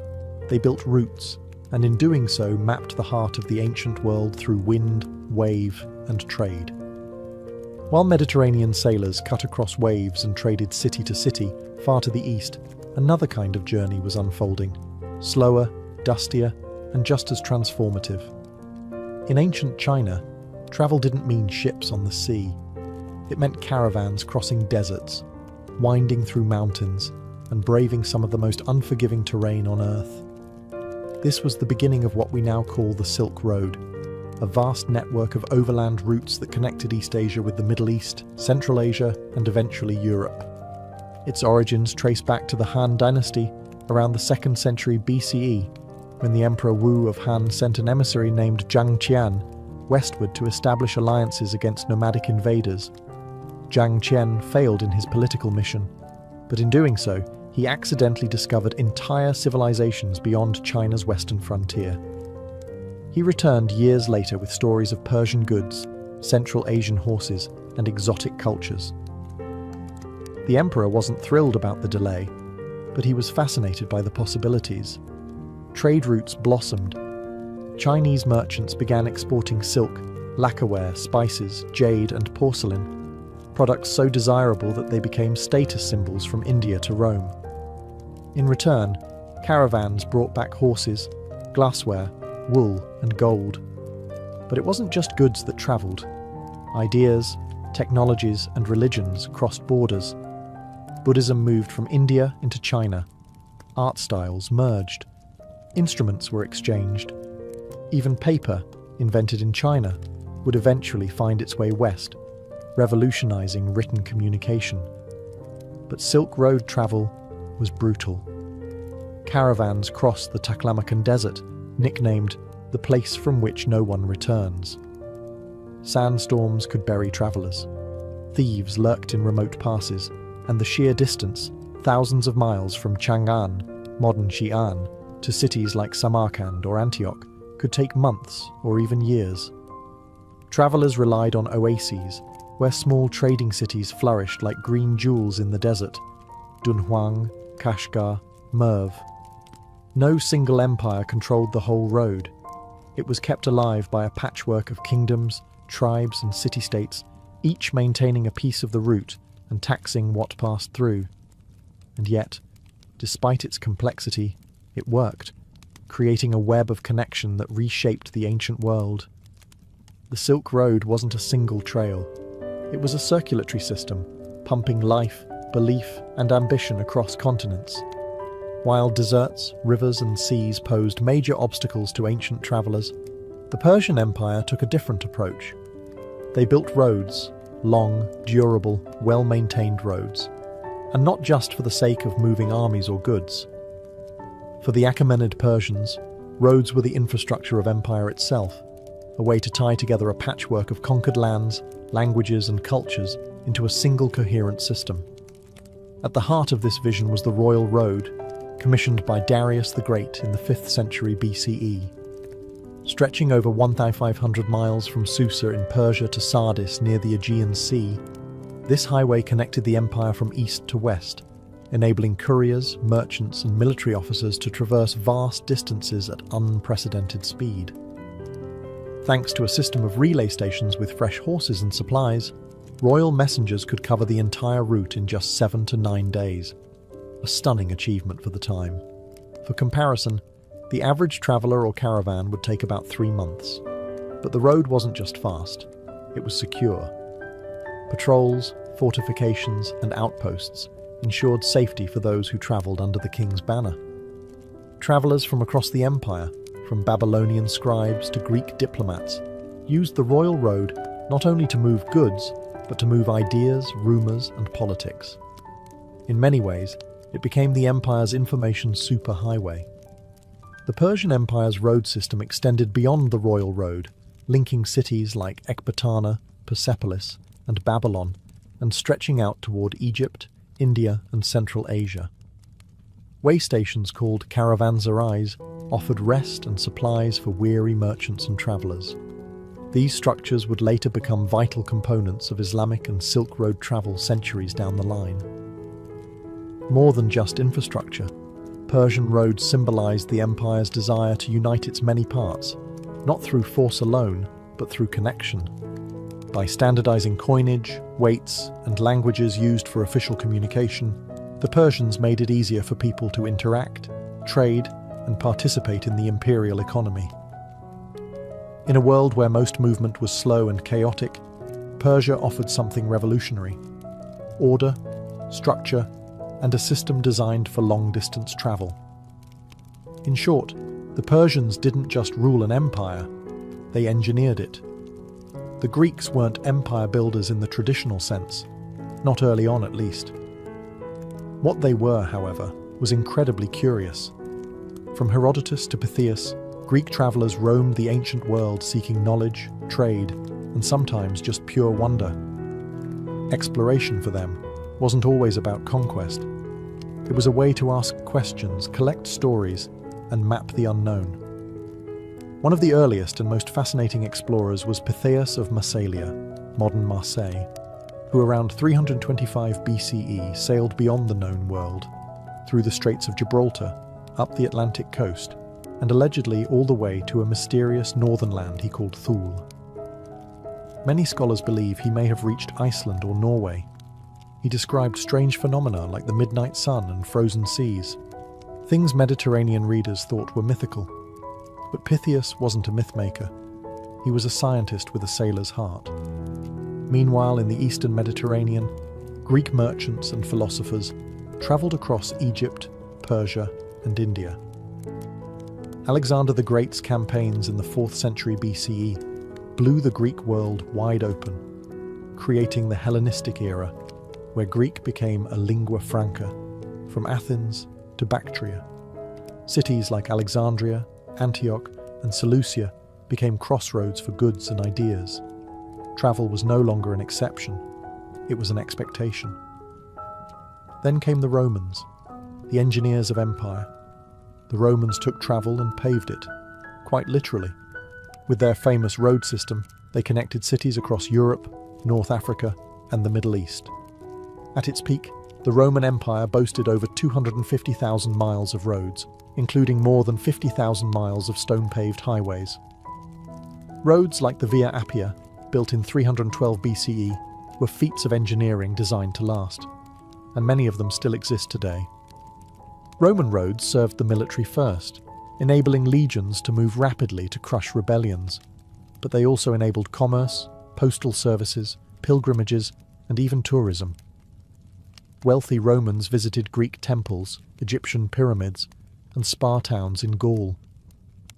They built routes, and in doing so mapped the heart of the ancient world through wind, wave, and trade. While Mediterranean sailors cut across waves and traded city to city, far to the east, another kind of journey was unfolding, slower, dustier, and just as transformative. In ancient China, travel didn't mean ships on the sea. It meant caravans crossing deserts, winding through mountains, and braving some of the most unforgiving terrain on Earth. This was the beginning of what we now call the Silk Road, a vast network of overland routes that connected East Asia with the Middle East, Central Asia, and eventually Europe. Its origins trace back to the Han Dynasty around the 2nd century BCE, when the Emperor Wu of Han sent an emissary named Zhang Qian westward to establish alliances against nomadic invaders. Zhang Qian failed in his political mission, but in doing so, he accidentally discovered entire civilizations beyond China's western frontier. He returned years later with stories of Persian goods, Central Asian horses, and exotic cultures. The emperor wasn't thrilled about the delay, but he was fascinated by the possibilities. Trade routes blossomed. Chinese merchants began exporting silk, lacquerware, spices, jade, and porcelain, products so desirable that they became status symbols from India to Rome. In return, caravans brought back horses, glassware, wool, and gold. But it wasn't just goods that travelled. Ideas, technologies, and religions crossed borders. Buddhism moved from India into China. Art styles merged. Instruments were exchanged. Even paper, invented in China, would eventually find its way west, revolutionizing written communication. But Silk Road travel was brutal. Caravans crossed the Taklamakan Desert, nicknamed the place from which no one returns. Sandstorms could bury travelers. Thieves lurked in remote passes, and the sheer distance, thousands of miles from Chang'an, modern Xi'an, to cities like Samarkand or Antioch, could take months or even years. Travelers relied on oases, where small trading cities flourished like green jewels in the desert. Dunhuang, Kashgar, Merv. No single empire controlled the whole road. It was kept alive by a patchwork of kingdoms, tribes, and city-states, each maintaining a piece of the route and taxing what passed through. And yet, despite its complexity, it worked, creating a web of connection that reshaped the ancient world. The Silk Road wasn't a single trail. It was a circulatory system, pumping life, belief, and ambition across continents. While deserts, rivers, and seas posed major obstacles to ancient travelers, the Persian Empire took a different approach. They built roads, long, durable, well-maintained roads, and not just for the sake of moving armies or goods. For the Achaemenid Persians, roads were the infrastructure of empire itself. a way to tie together a patchwork of conquered lands, languages, and cultures into a single coherent system. At the heart of this vision was the Royal Road, commissioned by Darius the Great in the 5th century BCE. Stretching over 1,500 miles from Susa in Persia to Sardis near the Aegean Sea, this highway connected the empire from east to west, enabling couriers, merchants, and military officers to traverse vast distances at unprecedented speed. Thanks to a system of relay stations with fresh horses and supplies, royal messengers could cover the entire route in just 7 to 9 days. A stunning achievement for the time. For comparison, the average traveller or caravan would take about 3 months. But the road wasn't just fast, it was secure. Patrols, fortifications, and outposts ensured safety for those who travelled under the king's banner. Travellers from across the empire, from Babylonian scribes to Greek diplomats, used the royal road not only to move goods, but to move ideas, rumours, and politics. In many ways, it became the empire's information superhighway. The Persian Empire's road system extended beyond the royal road, linking cities like Ecbatana, Persepolis, and Babylon, and stretching out toward Egypt, India, and Central Asia. Way stations called caravanserais offered rest and supplies for weary merchants and travellers. These structures would later become vital components of Islamic and Silk Road travel centuries down the line. More than just infrastructure, Persian roads symbolized the empire's desire to unite its many parts, not through force alone, but through connection. By standardizing coinage, weights, and languages used for official communication, the Persians made it easier for people to interact, trade, and participate in the imperial economy. In a world where most movement was slow and chaotic, Persia offered something revolutionary: order, structure, and a system designed for long-distance travel. In short, the Persians didn't just rule an empire, they engineered it. The Greeks weren't empire builders in the traditional sense, not early on at least. What they were, however, was incredibly curious. From Herodotus to Pytheas, Greek travellers roamed the ancient world seeking knowledge, trade, and sometimes just pure wonder. Exploration for them wasn't always about conquest. It was a way to ask questions, collect stories, and map the unknown. One of the earliest and most fascinating explorers was Pytheas of Massalia, modern Marseille, who around 325 BCE sailed beyond the known world, through the Straits of Gibraltar, up the Atlantic coast, and allegedly all the way to a mysterious northern land he called Thule. Many scholars believe he may have reached Iceland or Norway. He described strange phenomena like the midnight sun and frozen seas, things Mediterranean readers thought were mythical. But Pytheas wasn't a mythmaker. He was a scientist with a sailor's heart. Meanwhile, in the eastern Mediterranean, Greek merchants and philosophers travelled across Egypt, Persia, and India. Alexander the Great's campaigns in the 4th century BCE blew the Greek world wide open, creating the Hellenistic era, where Greek became a lingua franca, from Athens to Bactria. Cities like Alexandria, Antioch, and Seleucia became crossroads for goods and ideas. Travel was no longer an exception, it was an expectation. Then came the Romans, the engineers of empire. The Romans took travel and paved it, quite literally. With their famous road system, they connected cities across Europe, North Africa, and the Middle East. At its peak, the Roman Empire boasted over 250,000 miles of roads, including more than 50,000 miles of stone-paved highways. Roads like the Via Appia, built in 312 BCE, were feats of engineering designed to last, and many of them still exist today. Roman roads served the military first, enabling legions to move rapidly to crush rebellions, but they also enabled commerce, postal services, pilgrimages, and even tourism. Wealthy Romans visited Greek temples, Egyptian pyramids, and spa towns in Gaul.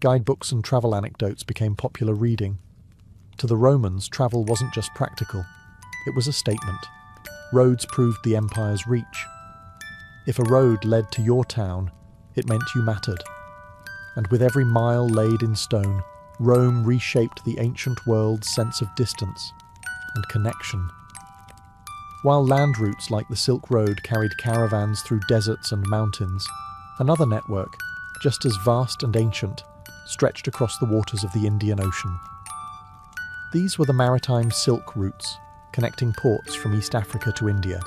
Guidebooks and travel anecdotes became popular reading. To the Romans, travel wasn't just practical, it was a statement. Roads proved the empire's reach. If a road led to your town, it meant you mattered. And with every mile laid in stone, Rome reshaped the ancient world's sense of distance and connection. While land routes like the Silk Road carried caravans through deserts and mountains, another network, just as vast and ancient, stretched across the waters of the Indian Ocean. These were the maritime silk routes, connecting ports from East Africa to India,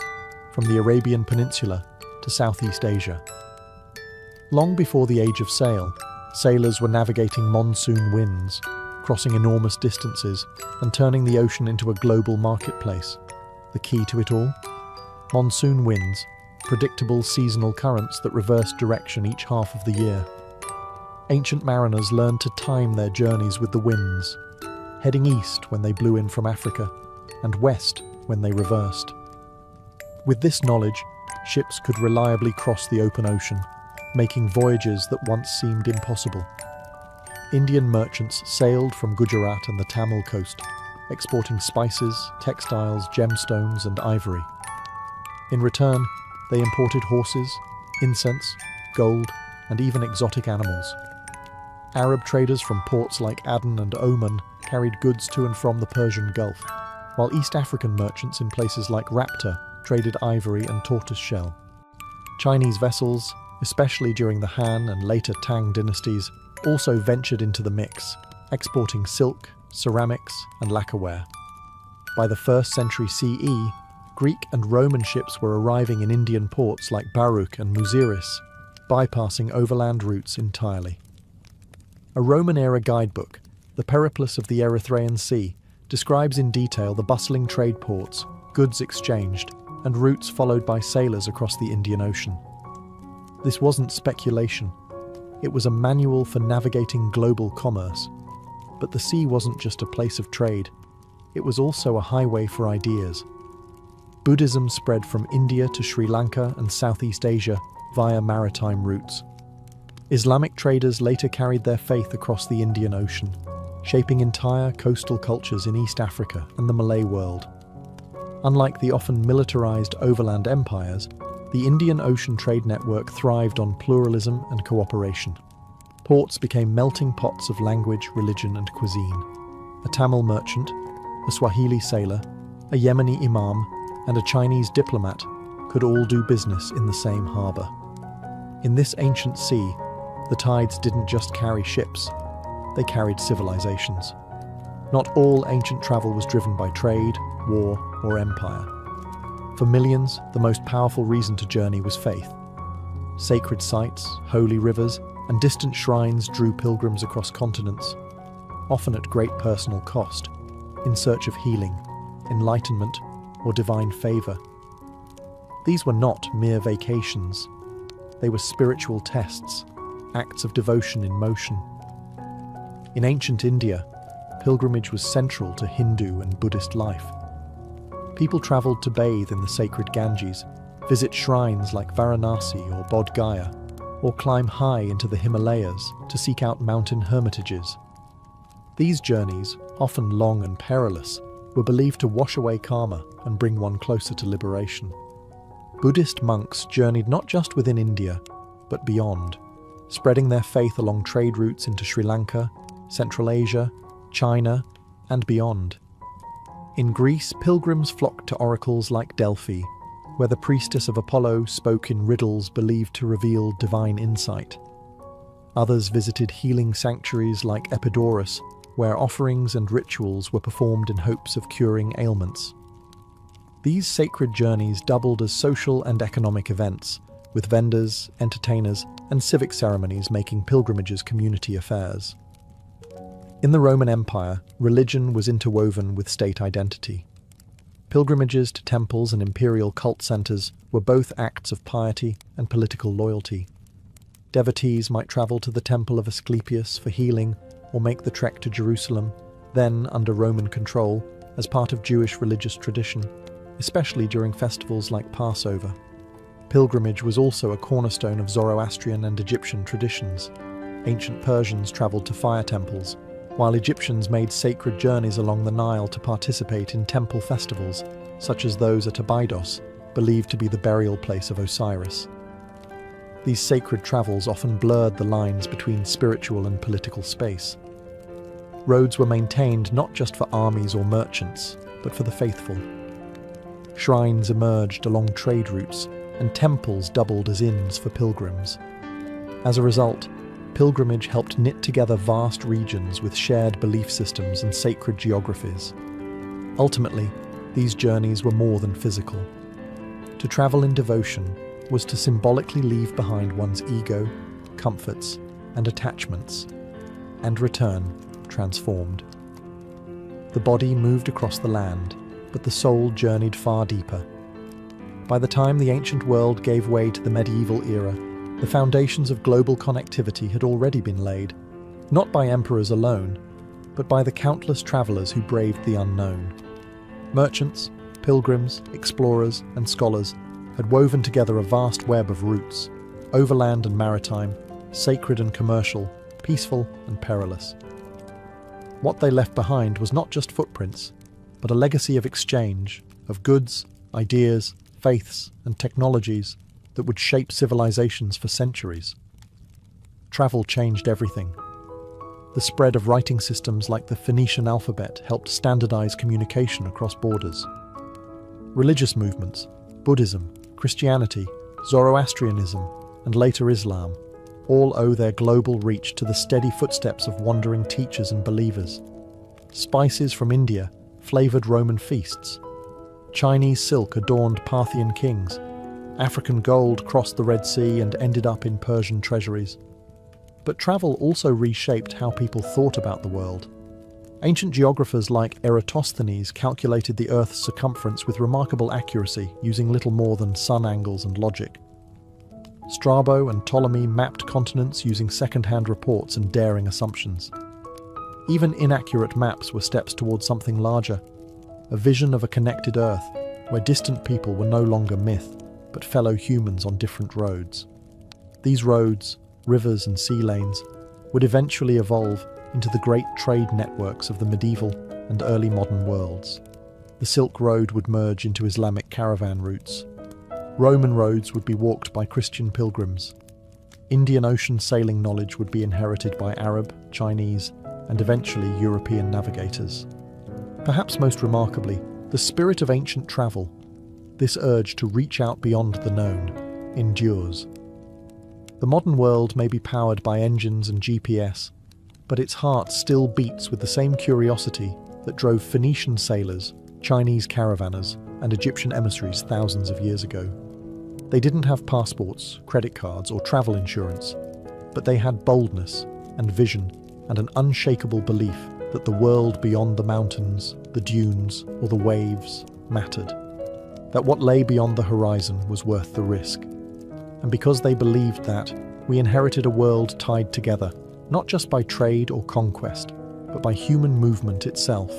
from the Arabian Peninsula to Southeast Asia. Long before the age of sail, sailors were navigating monsoon winds, crossing enormous distances and turning the ocean into a global marketplace. The key to it all? Monsoon winds, predictable seasonal currents that reversed direction each half of the year. Ancient mariners learned to time their journeys with the winds, heading east when they blew in from Africa, and west when they reversed. With this knowledge, ships could reliably cross the open ocean, making voyages that once seemed impossible. Indian merchants sailed from Gujarat and the Tamil coast, exporting spices, textiles, gemstones, and ivory. In return, they imported horses, incense, gold, and even exotic animals. Arab traders from ports like Aden and Oman carried goods to and from the Persian Gulf, while East African merchants in places like Rapta traded ivory and tortoiseshell. Chinese vessels, especially during the Han and later Tang dynasties, also ventured into the mix, exporting silk, ceramics, and lacquerware. By the 1st century CE, Greek and Roman ships were arriving in Indian ports like Baruch and Muziris, bypassing overland routes entirely. A Roman-era guidebook, The Periplus of the Erythraean Sea, describes in detail the bustling trade ports, goods exchanged, and routes followed by sailors across the Indian Ocean. This wasn't speculation. It was a manual for navigating global commerce. But the sea wasn't just a place of trade. It was also a highway for ideas. Buddhism spread from India to Sri Lanka and Southeast Asia via maritime routes. Islamic traders later carried their faith across the Indian Ocean, shaping entire coastal cultures in East Africa and the Malay world. Unlike the often militarized overland empires, the Indian Ocean trade network thrived on pluralism and cooperation. Ports became melting pots of language, religion, and cuisine. A Tamil merchant, a Swahili sailor, a Yemeni imam, and a Chinese diplomat could all do business in the same harbour. In this ancient sea, the tides didn't just carry ships, they carried civilizations. Not all ancient travel was driven by trade, war, or empire. For millions, the most powerful reason to journey was faith. Sacred sites, holy rivers, and distant shrines drew pilgrims across continents, often at great personal cost, in search of healing, enlightenment, or divine favor. These were not mere vacations. They were spiritual tests, acts of devotion in motion. In ancient India, pilgrimage was central to Hindu and Buddhist life. People traveled to bathe in the sacred Ganges, visit shrines like Varanasi or Bodh Gaya, or climb high into the Himalayas to seek out mountain hermitages. These journeys, often long and perilous, were believed to wash away karma and bring one closer to liberation. Buddhist monks journeyed not just within India, but beyond, spreading their faith along trade routes into Sri Lanka, Central Asia, China, and beyond. In Greece, pilgrims flocked to oracles like Delphi, where the priestess of Apollo spoke in riddles believed to reveal divine insight. Others visited healing sanctuaries like Epidaurus, where offerings and rituals were performed in hopes of curing ailments. These sacred journeys doubled as social and economic events, with vendors, entertainers, and civic ceremonies making pilgrimages community affairs. In the Roman Empire, religion was interwoven with state identity. Pilgrimages to temples and imperial cult centers were both acts of piety and political loyalty. Devotees might travel to the temple of Asclepius for healing or make the trek to Jerusalem, then under Roman control, as part of Jewish religious tradition, especially during festivals like Passover. Pilgrimage was also a cornerstone of Zoroastrian and Egyptian traditions. Ancient Persians traveled to fire temples, while Egyptians made sacred journeys along the Nile to participate in temple festivals, such as those at Abydos, believed to be the burial place of Osiris. These sacred travels often blurred the lines between spiritual and political space. Roads were maintained not just for armies or merchants, but for the faithful. Shrines emerged along trade routes, and temples doubled as inns for pilgrims. As a result, pilgrimage helped knit together vast regions with shared belief systems and sacred geographies. Ultimately, these journeys were more than physical. To travel in devotion was to symbolically leave behind one's ego, comforts, and attachments, and return transformed. The body moved across the land, but the soul journeyed far deeper. By the time the ancient world gave way to the medieval era, the foundations of global connectivity had already been laid, not by emperors alone, but by the countless travelers who braved the unknown. Merchants, pilgrims, explorers, and scholars had woven together a vast web of routes, overland and maritime, sacred and commercial, peaceful and perilous. What they left behind was not just footprints, but a legacy of exchange, of goods, ideas, faiths, and technologies that would shape civilizations for centuries. Travel changed everything. The spread of writing systems like the Phoenician alphabet helped standardize communication across borders. Religious movements, Buddhism, Christianity, Zoroastrianism, and later Islam, all owe their global reach to the steady footsteps of wandering teachers and believers. Spices from India flavored Roman feasts. Chinese silk adorned Parthian kings. African gold crossed the Red Sea and ended up in Persian treasuries. But travel also reshaped how people thought about the world. Ancient geographers like Eratosthenes calculated the Earth's circumference with remarkable accuracy, using little more than sun angles and logic. Strabo and Ptolemy mapped continents using second-hand reports and daring assumptions. Even inaccurate maps were steps towards something larger, a vision of a connected Earth, where distant people were no longer myth, but fellow humans on different roads. These roads, rivers and sea lanes, would eventually evolve into the great trade networks of the medieval and early modern worlds. The Silk Road would merge into Islamic caravan routes. Roman roads would be walked by Christian pilgrims. Indian Ocean sailing knowledge would be inherited by Arab, Chinese, and eventually European navigators. Perhaps most remarkably, the spirit of ancient travel, this urge to reach out beyond the known, endures. The modern world may be powered by engines and GPS, but its heart still beats with the same curiosity that drove Phoenician sailors, Chinese caravanners, and Egyptian emissaries thousands of years ago. They didn't have passports, credit cards, or travel insurance, but they had boldness and vision and an unshakable belief that the world beyond the mountains, the dunes, or the waves mattered, that what lay beyond the horizon was worth the risk. And because they believed that, we inherited a world tied together, not just by trade or conquest, but by human movement itself.